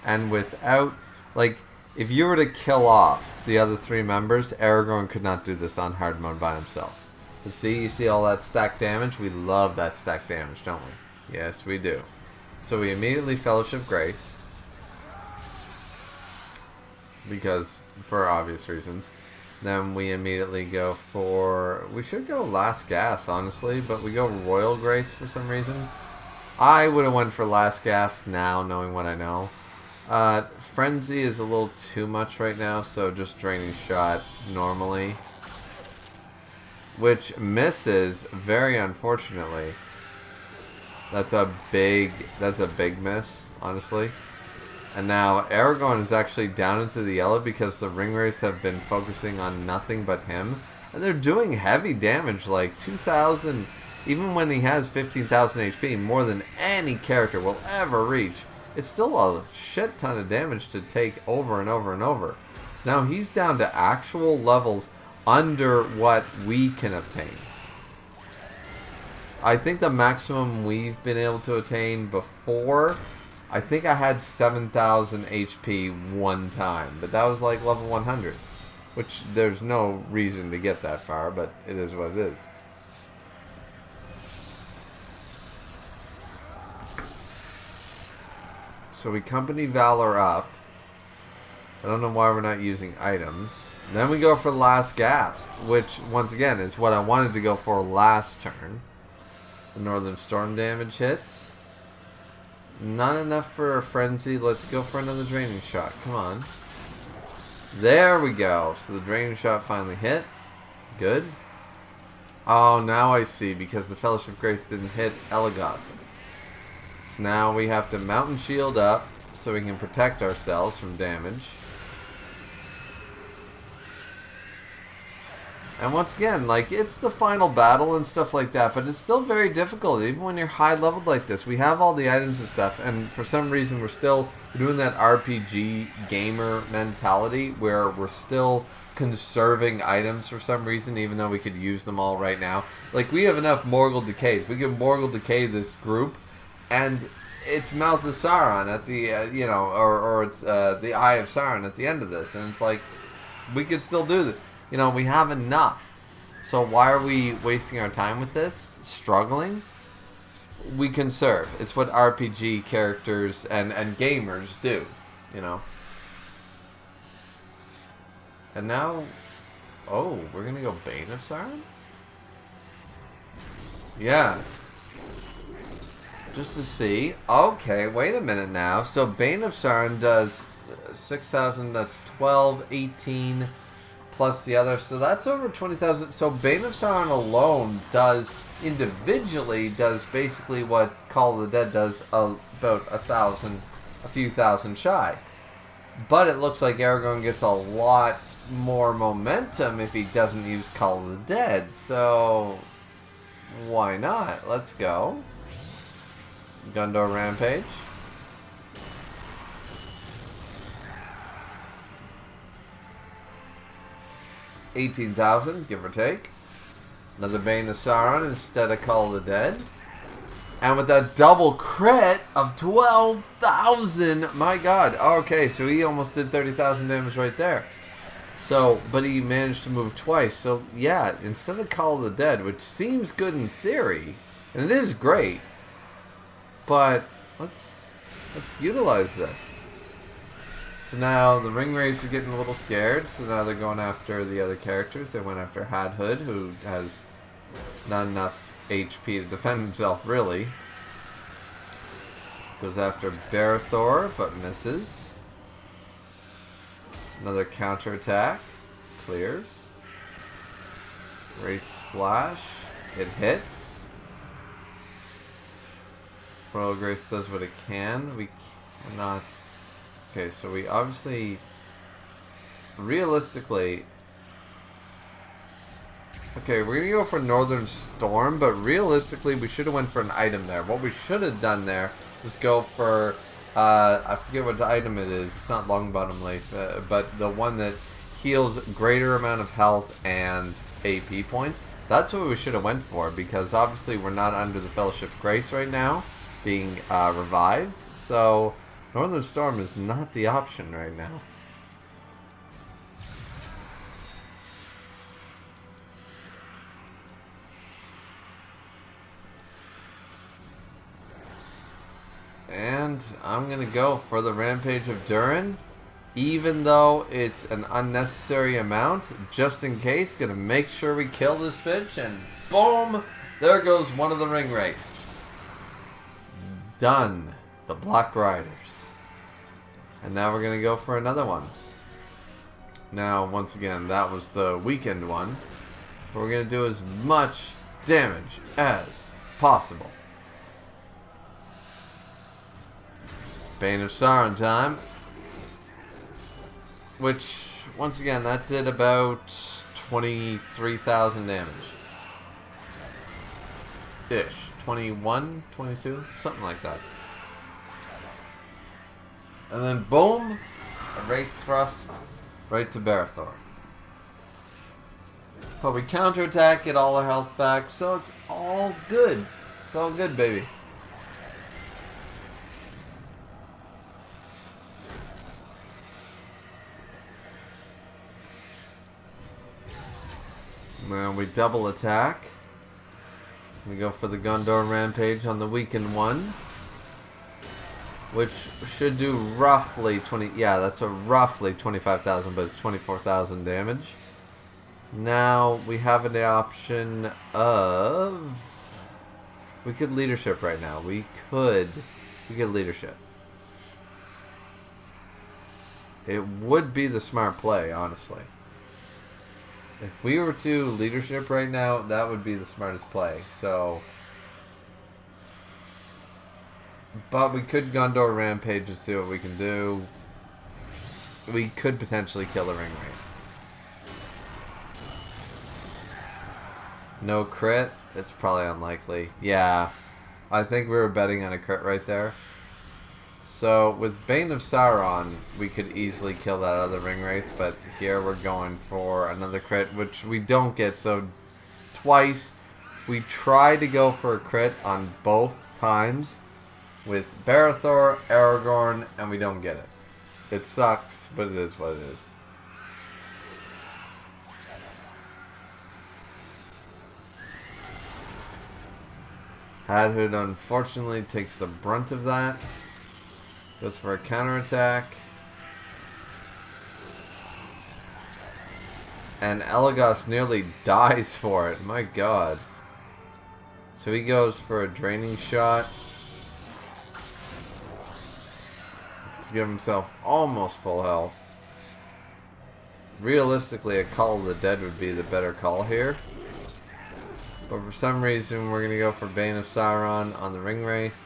and without, like, if you were to kill off the other three members, Aragorn could not do this on hard mode by himself. But see, you see all that stacked damage. We love that stacked damage, don't we? Yes, we do. So we immediately Fellowship Grace, because for obvious reasons. Then we immediately go for... We should go Last Gas, honestly, but we go Royal Grace for some reason. I would have went for Last Gas now, knowing what I know. Frenzy is a little too much right now, so just Draining Shot normally. Which misses, very unfortunately. That's a big miss, honestly. And now Aragorn is actually down into the yellow because the Ringwraiths have been focusing on nothing but him. And they're doing heavy damage, like 2,000, even when he has 15,000 HP, more than any character will ever reach. It's still a shit ton of damage to take over and over and over. So now he's down to actual levels under what we can obtain. I think the maximum we've been able to attain before... I think I had 7,000 HP one time, but that was like level 100. Which, there's no reason to get that far, but it is what it is. So we Company Valor up. I don't know why we're not using items. Then we go for Last Gasp, which, once again, is what I wanted to go for last turn. The Northern Storm damage hits. Not enough for a Frenzy. Let's go for another Draining Shot. Come on. There we go. So the Draining Shot finally hit. Good. Oh, now I see, because the Fellowship of Grace didn't hit Elagast. So now we have to Mountain Shield up so we can protect ourselves from damage. And once again, like, it's the final battle and stuff like that, but it's still very difficult, even when you're high leveled like this. We have all the items and stuff, and for some reason we're still doing that RPG gamer mentality where we're still conserving items for some reason, even though we could use them all right now. Like, we have enough Morgul Decays. We can Morgul Decay this group, and it's Mouth of Sauron at the, you know, or it's the Eye of Sauron at the end of this, and it's like, we could still do this. You know, we have enough. So why are we wasting our time with this? Struggling? We conserve. It's what RPG characters and gamers do, you know. And now, oh, we're going to go Bane of Sauron? Yeah. Just to see. Okay, wait a minute now. So Bane of Sauron does 6,000, that's 12, 18... plus the other, so that's over 20,000. So Bane of Sauron alone does, individually, does basically what Call of the Dead does, about a few thousand shy. But it looks like Aragorn gets a lot more momentum if he doesn't use Call of the Dead. So why not? Let's go. Gondor Rampage. 18,000, give or take. Another Bane of Sauron instead of Call of the Dead. And with that double crit of 12,000, my god. Okay, so he almost did 30,000 damage right there. So, but he managed to move twice. So, yeah, instead of Call of the Dead, which seems good in theory, and it is great, but let's utilize this. So now the Ringwraiths are getting a little scared, so now they're going after the other characters. They went after Hadhud, who has not enough HP to defend himself, really. Goes after Barethor, but misses. Another counterattack. Clears. Wraith Slash. It hits. Royal Grace does what it can. We cannot... Okay, so we obviously, realistically, okay, we're going to go for Northern Storm, but realistically we should have went for an item there. What we should have done there was go for, I forget what item it is, it's not Longbottom Leaf, but the one that heals greater amount of health and AP points. That's what we should have went for, because obviously we're not under the Fellowship of Grace right now, being revived, so... Northern Storm is not the option right now. And I'm going to go for the Rampage of Durin. Even though it's an unnecessary amount, just in case. Going to make sure we kill this bitch. And boom! There goes one of the Ringwraiths. Done. The Black Riders. And now we're going to go for another one. Now, once again, that was the weekend one. We're going to do as much damage as possible. Bane of Sauron time. Which, once again, that did about 23,000 damage. Ish. 21, 22, something like that. And then boom, a Wraith Thrust right to Barethor. But we counterattack, get all our health back, so it's all good. It's all good, baby. Now we double attack. We go for the Gondor Rampage on the weakened one. Which should do roughly 20... Yeah, that's a roughly 25,000, but it's 24,000 damage. Now we have the option of... We could leadership right now. We could leadership. It would be the smart play, honestly. If we were to leadership right now, that would be the smartest play. So, but we could Gondor Rampage and see what we can do. We could potentially kill the Ring Wraith. No crit? It's probably unlikely. Yeah, I think we were betting on a crit right there. So, with Bane of Sauron, we could easily kill that other Ring Wraith, but here we're going for another crit, which we don't get. So, twice, we try to go for a crit on both times with Barithor, Aragorn, and we don't get it. It sucks, but it is what it is. Hadhood, unfortunately, takes the brunt of that. Goes for a counterattack. And Elagos nearly dies for it. My god. So he goes for a draining shot. To give himself almost full health. Realistically, a Call of the Dead would be the better call here. But for some reason, we're going to go for Bane of Sauron on the Ring Wraith.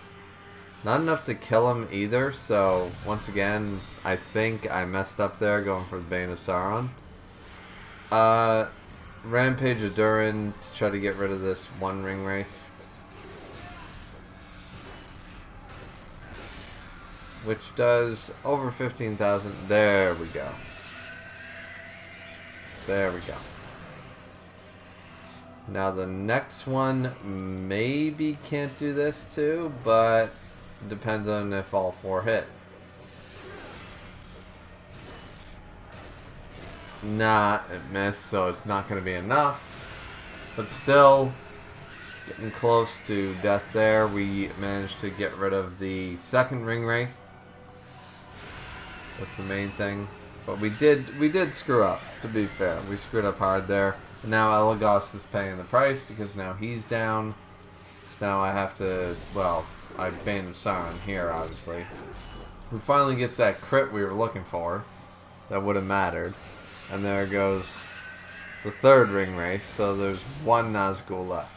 Not enough to kill him either, so once again, I think I messed up there going for the Bane of Sauron. Rampage of Durin to try to get rid of this one Ring Wraith. Which does over 15,000. There we go. There we go. Now the next one maybe can't do this too, but depends on if all four hit. Nah, it missed, so it's not going to be enough. But still, getting close to death there. We managed to get rid of the second Ring Wraith. That's the main thing. But we did screw up, to be fair. We screwed up hard there. And now Elagos is paying the price because now he's down. So now I have to, well, I Bane of Sauron here, obviously. Who finally gets that crit we were looking for. That would have mattered. And there goes the third Ring Wraith. So there's one Nazgul left.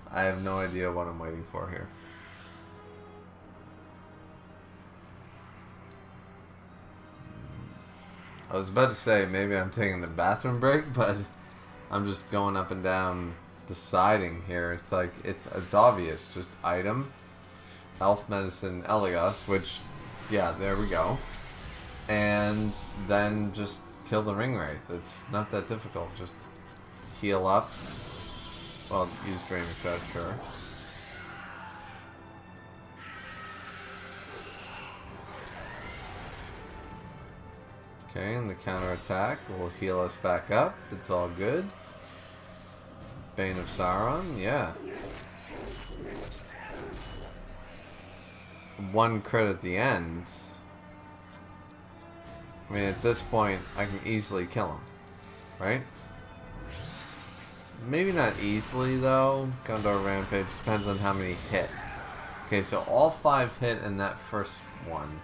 I have no idea what I'm waiting for here. I was about to say maybe I'm taking a bathroom break, but I'm just going up and down deciding here. It's like, it's obvious. Just item, elf medicine, Elagos, which, yeah, there we go. And then just kill the Ring Wraith. It's not that difficult. Just heal up. Well, use Draining Shot, sure. Okay, and the counterattack will heal us back up. It's all good. Bane of Sauron, yeah. One crit at the end. I mean, at this point, I can easily kill him. Right? Maybe not easily, though. Gondor Rampage depends on how many hit. Okay, so all 5 hit in that first one.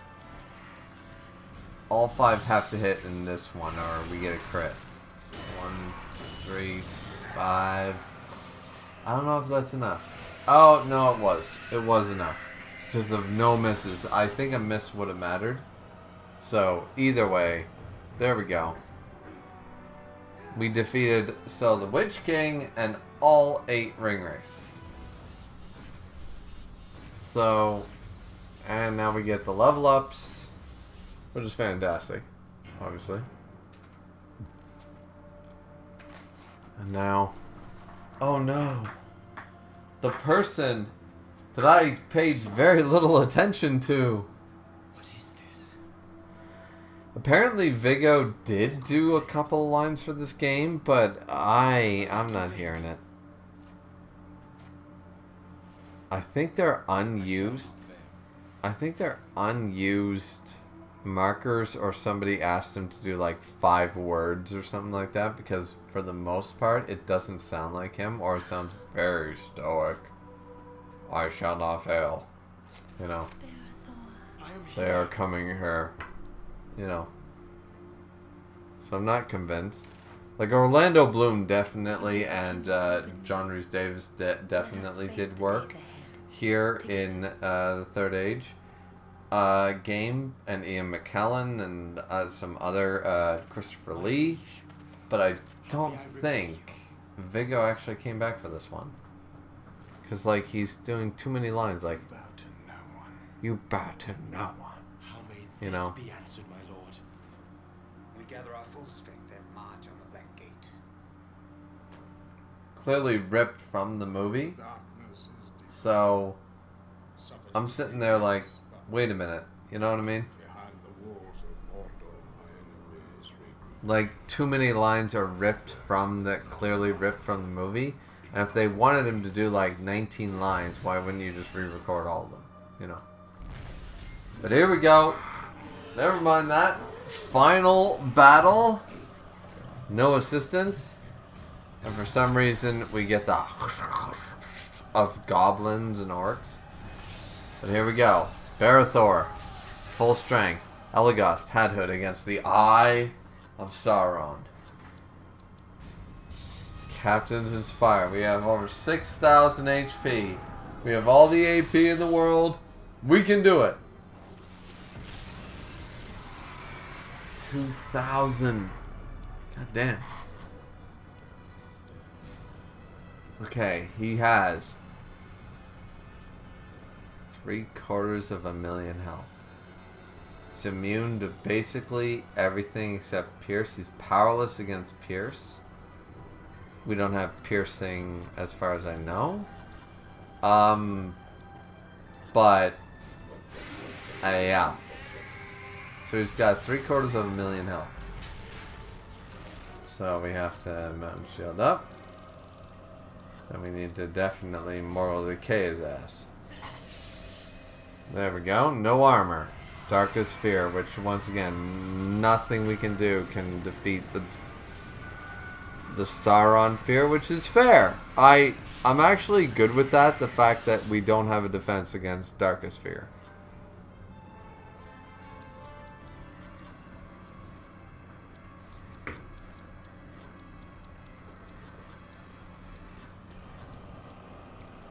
All 5 have to hit in this one, or we get a crit. 1, 3, 5. I don't know if that's enough. Oh, no, it was. It was enough. Because of no misses. I think a miss would have mattered. So, either way, there we go. We defeated the Witch King and all 8 Ring Wraiths. So, and now we get the level ups, which is fantastic, obviously. And now Oh no. The person that I paid very little attention to. What is this? Apparently Vigo did do a couple of lines for this game, but I'm not hearing it. I think they're unused. I think they're unused markers, or somebody asked him to do like 5 words or something like that, because for the most part it doesn't sound like him, or it sounds very stoic. I shall not fail. You know. They are coming here. You know. So I'm not convinced. Like Orlando Bloom definitely, and John Rhys-Davies definitely did work here in the Third Age game, and Ian McKellen and some other Christopher Lee, but I don't think Vigo actually came back for this one, because like he's doing too many lines, like you bow to no one. How may You this know. be answered, my lord? We gather our full strength and march on the Black Gate. Clearly ripped from the movie, Darkness is deep. so Suffer I'm sitting there like, wait a minute, you know what I mean? behind the walls of Mordor, my enemies regroup. Like, too many lines are ripped from clearly ripped from the movie. And if they wanted him to do like 19 lines, why wouldn't you just re-record all of them? You know. But here we go. Never mind that. Final battle. No assistance. And for some reason, we get the of goblins and orcs. But here we go. Barathor. Full strength. Elagast, Hadhood against the Eye of Sauron. Captains Inspire. We have over 6,000 HP. We have all the AP in the world. We can do it. 2,000. God damn. Okay, he has 750,000 health. He's immune to basically everything except Pierce. He's powerless against Pierce. We don't have piercing as far as I know. But yeah. So he's got 750,000 health. So we have to Mountain Shield up. Then we need to definitely Mortal Decay his ass. There we go. No armor. Darkest Fear, which once again, nothing we can do can defeat the Sauron fear, which is fair. I'm actually good with that, the fact that we don't have a defense against Darkest Fear.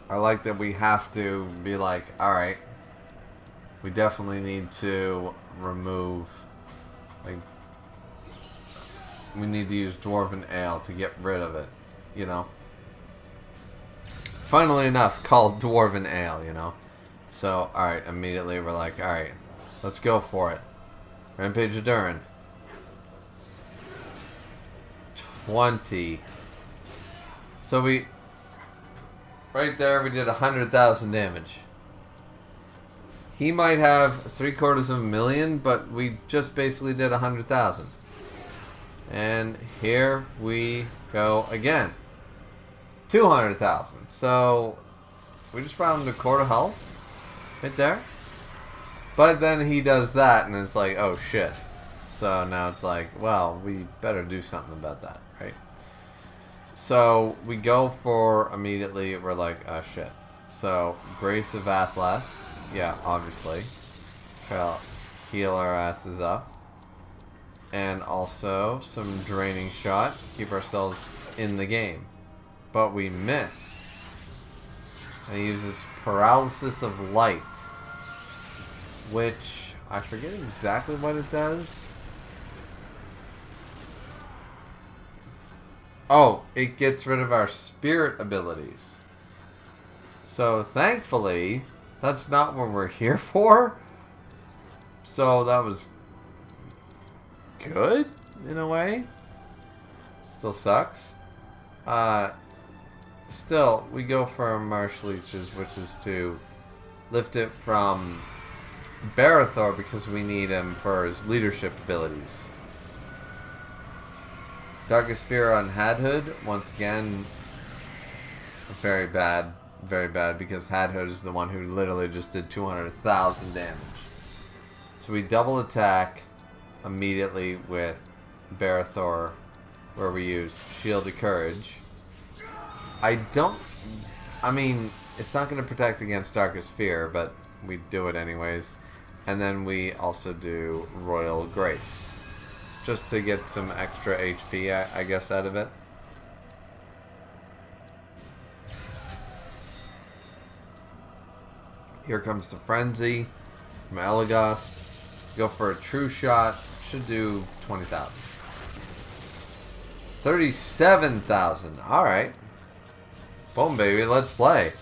I like that we have to be like, alright, we definitely need to remove, like, we need to use Dwarven Ale to get rid of it, you know. Funnily enough, called Dwarven Ale, you know. So, alright, immediately we're like, alright, let's go for it. Rampage of Durin. 20. So we, right there, we did 100,000 damage. He might have 750,000, but we just basically did 100,000. And here we go again. 200,000. So we just brought him to quarter health. Right there. But then he does that and it's like, oh shit. So now it's like, well, we better do something about that, right? So we go for immediately, we're like, oh shit. So Grace of Atlas. Yeah, obviously. Try to heal our asses up. And also some Draining Shot. Keep ourselves in the game. But we miss. And he uses Paralysis of Light. Which, I forget exactly what it does. Oh, it gets rid of our spirit abilities. So, thankfully, that's not what we're here for. So, that was good, in a way. Still sucks. still, we go for Marsh Leeches, which is to lift it from Barathor because we need him for his leadership abilities. Darkest Fear on Hadhood, once again, very bad because Hadhood is the one who literally just did 200,000 damage. So we double attack immediately with Barathor, where we use Shield of Courage. I mean, it's not going to protect against Darkest Fear, but we do it anyways. And then we also do Royal Grace, just to get some extra HP, I guess, out of it. Here comes the Frenzy from Elagos. Go for a True Shot. Should do 20,000. 37,000. Alright. Boom, baby. Let's play.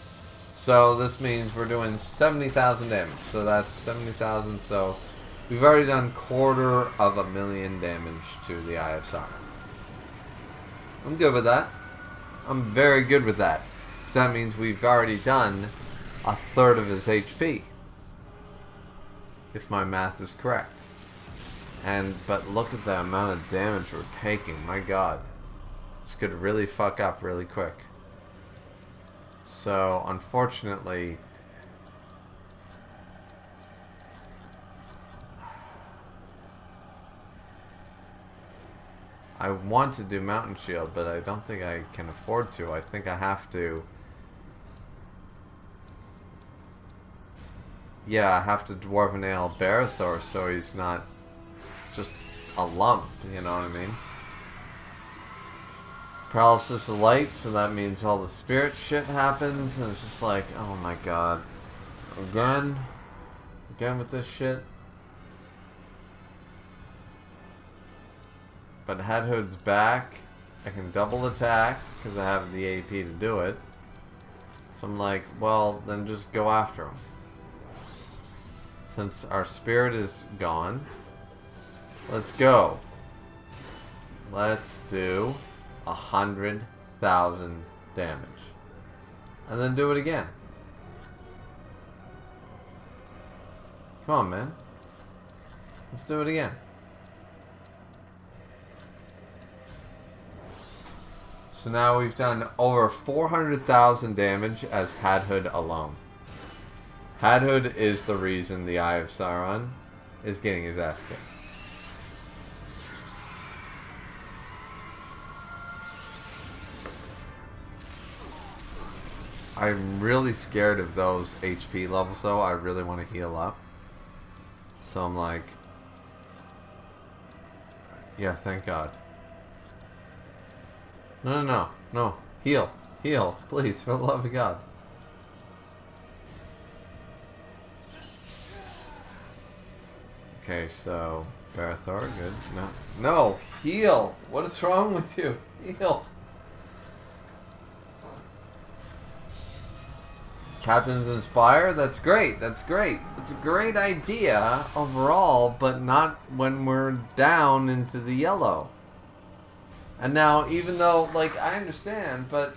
So this means we're doing 70,000 damage. So that's 70,000. So we've already done 250,000 damage to the Eye of Sauron. I'm good with that. I'm very good with that. Because that means we've already done a third of his HP. If my math is correct. But look at the amount of damage we're taking. My god. This could really fuck up really quick. So, unfortunately, I want to do Mountain Shield, but I don't think I can afford to. I think I have to. Yeah, I have to Dwarven Ale Barathor so he's not just a lump, you know what I mean? Paralysis of Light, so that means all the spirit shit happens, and it's just like, oh my god. Again with this shit. But Hadhood's back. I can double attack, because I have the AP to do it. So I'm like, well, then just go after him. Since our spirit is gone, let's go. Let's do 100,000 damage. And then do it again. Come on, man. Let's do it again. So now we've done over 400,000 damage as Hadhood alone. Hadhood is the reason the Eye of Sauron is getting his ass kicked. I'm really scared of those HP levels though. I really want to heal up. So I'm like... Yeah, thank God. No. Heal. Heal. Please, for the love of God. Okay, so... Barathor, good. No! Heal! What is wrong with you? Heal! Captain's Inspire? That's great. That's great. It's a great idea overall, but not when we're down into the yellow. And now, even though, like, I understand, but...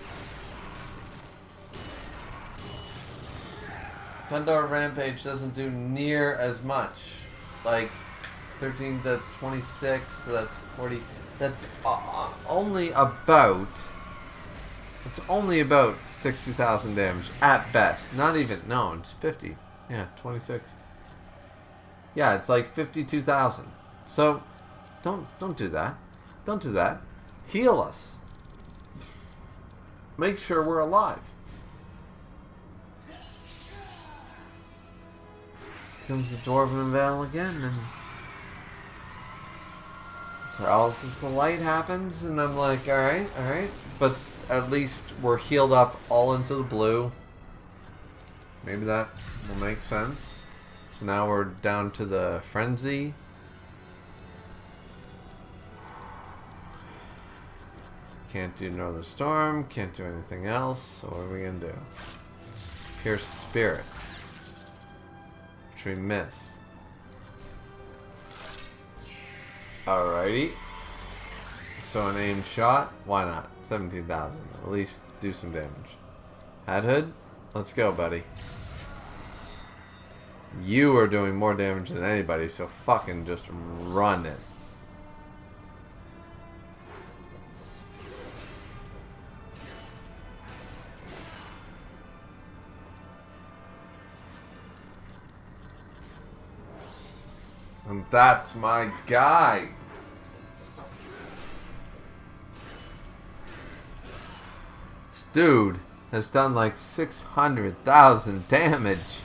Condor Rampage doesn't do near as much. Like, 13, that's 26, so that's 40. That's only about... It's only about 60,000 damage at best. Not even. No, it's 50. Yeah, 26. Yeah, it's like 52,000. So, don't do that. Don't do that. Heal us. Make sure we're alive. Comes the Dwarven Veil again, and Paralysis of Light happens, and I'm like, alright. But at least we're healed up all into the blue. Maybe that will make sense. So now we're down to the Frenzy. Can't do Northern Storm, can't do anything else, so what are we gonna do? Pierce Spirit. Which we miss. so an aim shot, why not? 17,000. At least do some damage. Hadhood, let's go, buddy. You are doing more damage than anybody, so fucking just run it. And that's my guy. This dude has done like 600,000 damage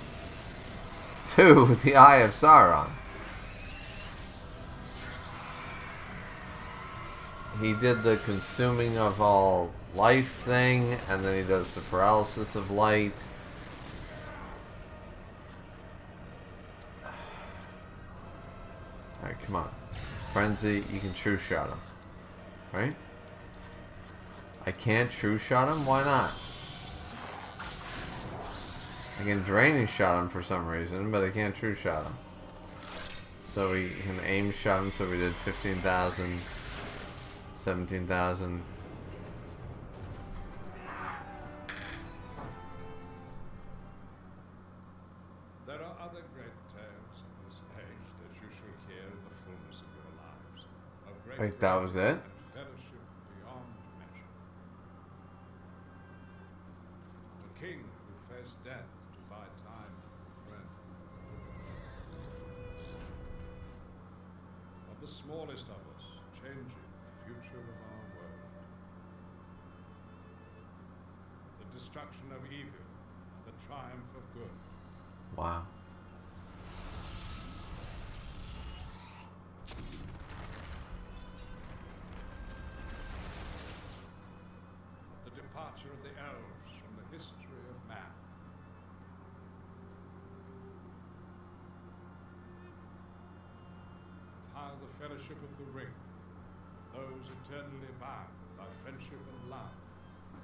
to the Eye of Sauron. He did the consuming of all life thing, and then he does the paralysis of light. Alright, come on. Frenzy, you can true shot him. Right? I can't true shot him? Why not? I can draining shot him for some reason, but I can't true shot him. So we can aim shot him, so we did 15,000, 17,000. There are other great tales of this age that you shall hear in the fullness of your lives. Of great Wait, that was it? and fellowship beyond measure. A king who faced death to buy time for a friend. Of the smallest of us changing the future of our world. Of the destruction of evil and the triumph of good. Wow. The departure of the elves from the history of man. Of how the fellowship of the ring, those eternally bound by friendship and love,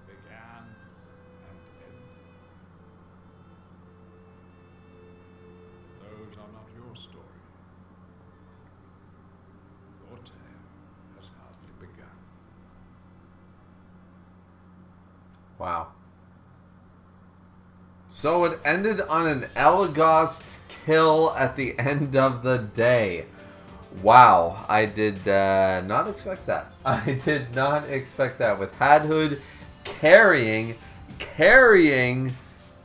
began and ended. But those are not your story. Your tale has hardly begun. Wow. So it ended on an Elagast kill at the end of the day. Wow, I did not expect that. I did not expect that, with Hadhood carrying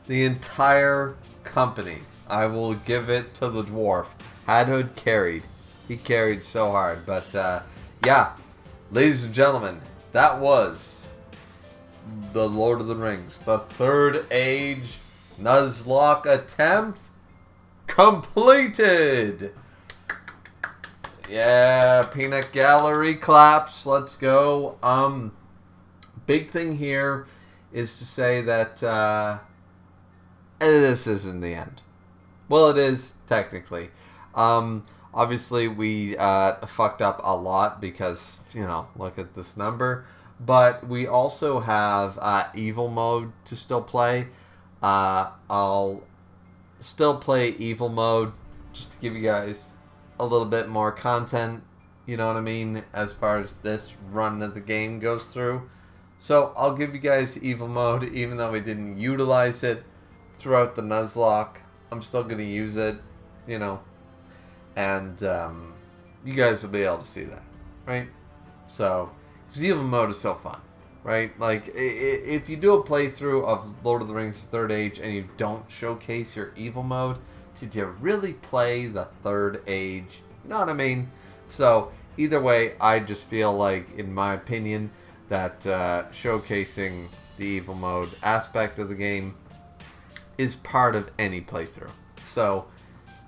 the entire company. I will give it to the dwarf. Hadhood carried. He carried so hard. But yeah, ladies and gentlemen, that was the Lord of the Rings, the Third Age Nuzlocke attempt completed. Yeah, peanut gallery claps. Let's go. Big thing here is to say that this isn't the end. Well, it is technically. Obviously, we fucked up a lot because, you know, look at this number. But we also have evil mode to still play. I'll still play evil mode just to give you guys a little bit more content, you know what I mean, as far as this run of the game goes through. So I'll give you guys evil mode, even though we didn't utilize it throughout the Nuzlocke. I'm still going to use it, you know, and you guys will be able to see that, right? So, because evil mode is so fun, right? Like, if you do a playthrough of Lord of the Rings Third Age and you don't showcase your evil mode, did you really play the Third Age? You know what I mean? So, either way, I just feel like, in my opinion, that showcasing the evil mode aspect of the game is part of any playthrough. So,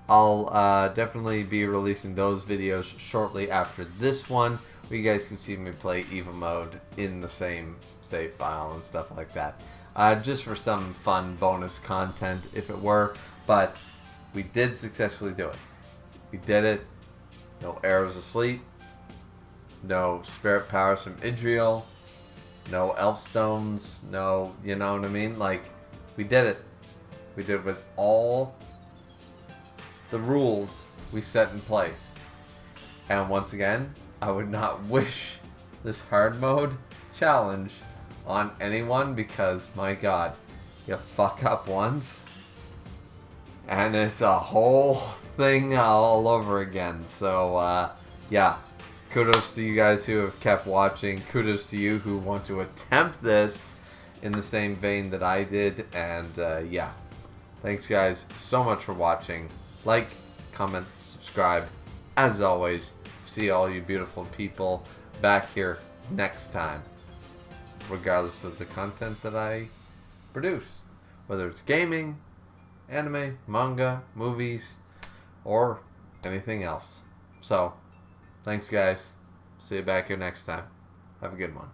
I'll definitely be releasing those videos shortly after this one, where you guys can see me play evil mode in the same save file and stuff like that. Just for some fun bonus content, if it were. But we did successfully do it. We did it. No arrows asleep. No spirit powers from Idriel. No elf stones. No, you know what I mean? Like, we did it. We did it with all the rules we set in place. And once again, I would not wish this hard mode challenge on anyone because, my god, you fuck up once and it's a whole thing all over again. So, yeah. Kudos to you guys who have kept watching. Kudos to you who want to attempt this in the same vein that I did. And, yeah. Thanks, guys, so much for watching. Like, comment, subscribe. As always, see all you beautiful people back here next time, regardless of the content that I produce. Whether it's gaming, anime, manga, movies, or anything else. So, thanks, guys. See you back here next time. Have a good one.